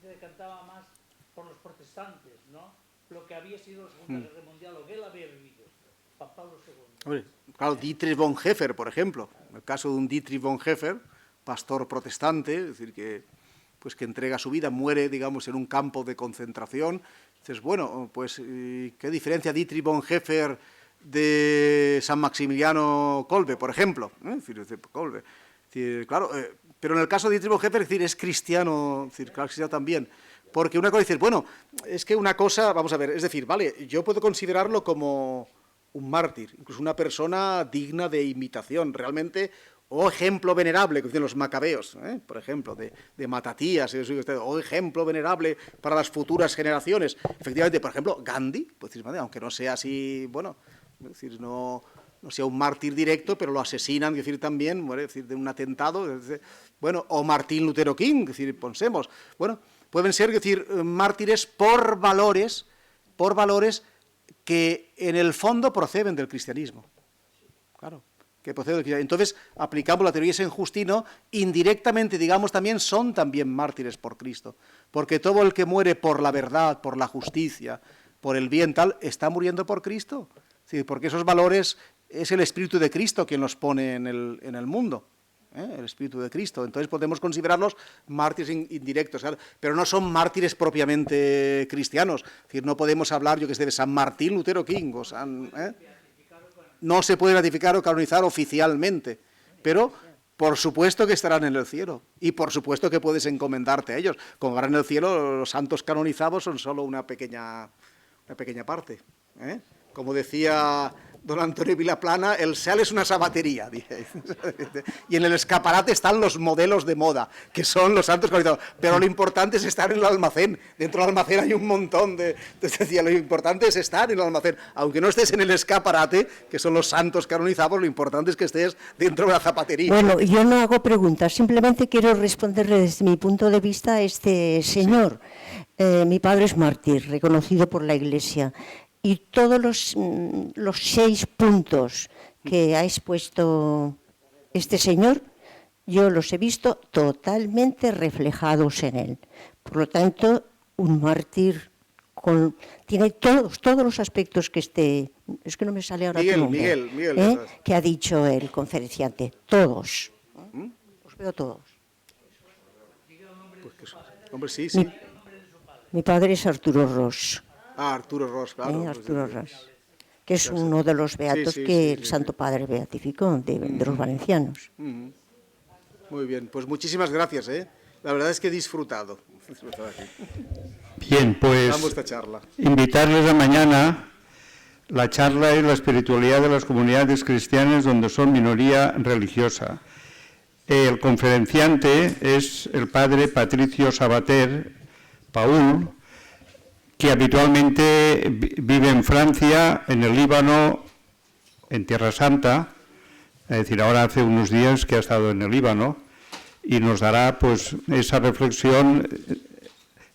se decantaba más por los protestantes, ¿no? Lo que había sido la Segunda Guerra Mundial, lo que él había vivido, Juan Pablo II. Hombre, claro, Dietrich Bonhoeffer, por ejemplo, el caso de un Dietrich Bonhoeffer, pastor protestante, es decir, que entrega su vida, muere, digamos, en un campo de concentración. Entonces, bueno, pues, ¿qué diferencia Dietrich Bonhoeffer de San Maximiliano Kolbe, por ejemplo? Kolbe. Es decir, claro, pero en el caso de Dietrich Bonhoeffer, es decir, es cristiano, es decir, claro, cristiano también. Porque una cosa dices, bueno, es que una cosa, vamos a ver, es decir, vale, yo puedo considerarlo como un mártir, incluso una persona digna de imitación, realmente, o ejemplo venerable, que dicen los macabeos, por ejemplo, de Matatías, o ejemplo venerable para las futuras generaciones. Efectivamente, por ejemplo, Gandhi, pues, aunque no sea así, bueno, es decir, no sea un mártir directo, pero lo asesinan, es decir, también, muere, es decir, de un atentado, bueno, o Martín Lutero King, es decir, pensemos, bueno, pueden ser, es decir, mártires por valores que en el fondo proceden del cristianismo. Claro, que proceden del cristianismo. Entonces, aplicamos la teoría de San Justino, indirectamente, digamos, son también mártires por Cristo, porque todo el que muere por la verdad, por la justicia, por el bien tal, está muriendo por Cristo. Sí, porque esos valores es el Espíritu de Cristo quien los pone en el mundo. El Espíritu de Cristo. Entonces podemos considerarlos mártires indirectos, claro, pero no son mártires propiamente cristianos. Es decir, no podemos hablar, yo que sé, de San Martín Lutero King o San... No se puede ratificar o canonizar oficialmente, pero por supuesto que estarán en el cielo y por supuesto que puedes encomendarte a ellos. Como estarán en el cielo, los santos canonizados son solo una pequeña parte. Como decía don Antonio Vilaplana, el SEAL es una sabatería. Y en el escaparate están los modelos de moda, que son los santos canonizados. Pero lo importante es estar en el almacén. Dentro del almacén hay un montón de... Decía, lo importante es estar en el almacén. Aunque no estés en el escaparate, que son los santos canonizados, lo importante es que estés dentro de la zapatería. Bueno, yo no hago preguntas, simplemente quiero responderle desde mi punto de vista a este señor. Mi padre es mártir, reconocido por la Iglesia. Y todos los 6 puntos que ha expuesto este señor, yo los he visto totalmente reflejados en él. Por lo tanto, un mártir tiene todos los aspectos que es que no me sale ahora Miguel, que ha dicho el conferenciante. Todos. Los veo todos. Hombre, sí. Mi padre es Arturo Ros. Arturo Ros, claro. Arturo Ros, que es uno de los beatos que el Santo Padre beatificó, de los valencianos. Muy bien, pues muchísimas gracias. La verdad es que he disfrutado. Bien, pues esta charla. Invitarles a mañana. La charla es la espiritualidad de las comunidades cristianas donde son minoría religiosa. El conferenciante es el padre Patricio Sabater Paul, que habitualmente vive en Francia, en el Líbano, en Tierra Santa, es decir, ahora hace unos días que ha estado en el Líbano, y nos dará pues esa reflexión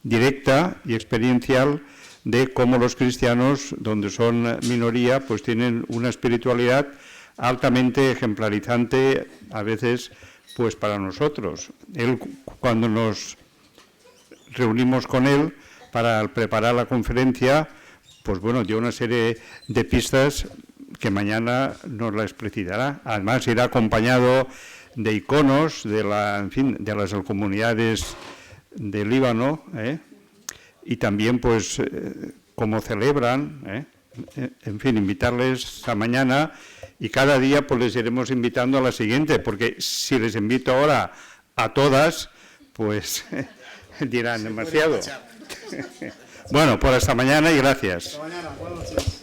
directa y experiencial de cómo los cristianos, donde son minoría, pues tienen una espiritualidad altamente ejemplarizante, a veces pues para nosotros. Él, cuando nos reunimos con él, para preparar la conferencia, pues bueno, dio una serie de pistas que mañana nos las explicitará. Además, irá acompañado de iconos de las comunidades del Líbano, y también, pues, cómo celebran, en fin, invitarles a mañana, y cada día pues les iremos invitando a la siguiente, porque si les invito ahora a todas, pues dirán demasiado. Bueno, por hasta mañana y gracias. Hasta mañana, buenas noches.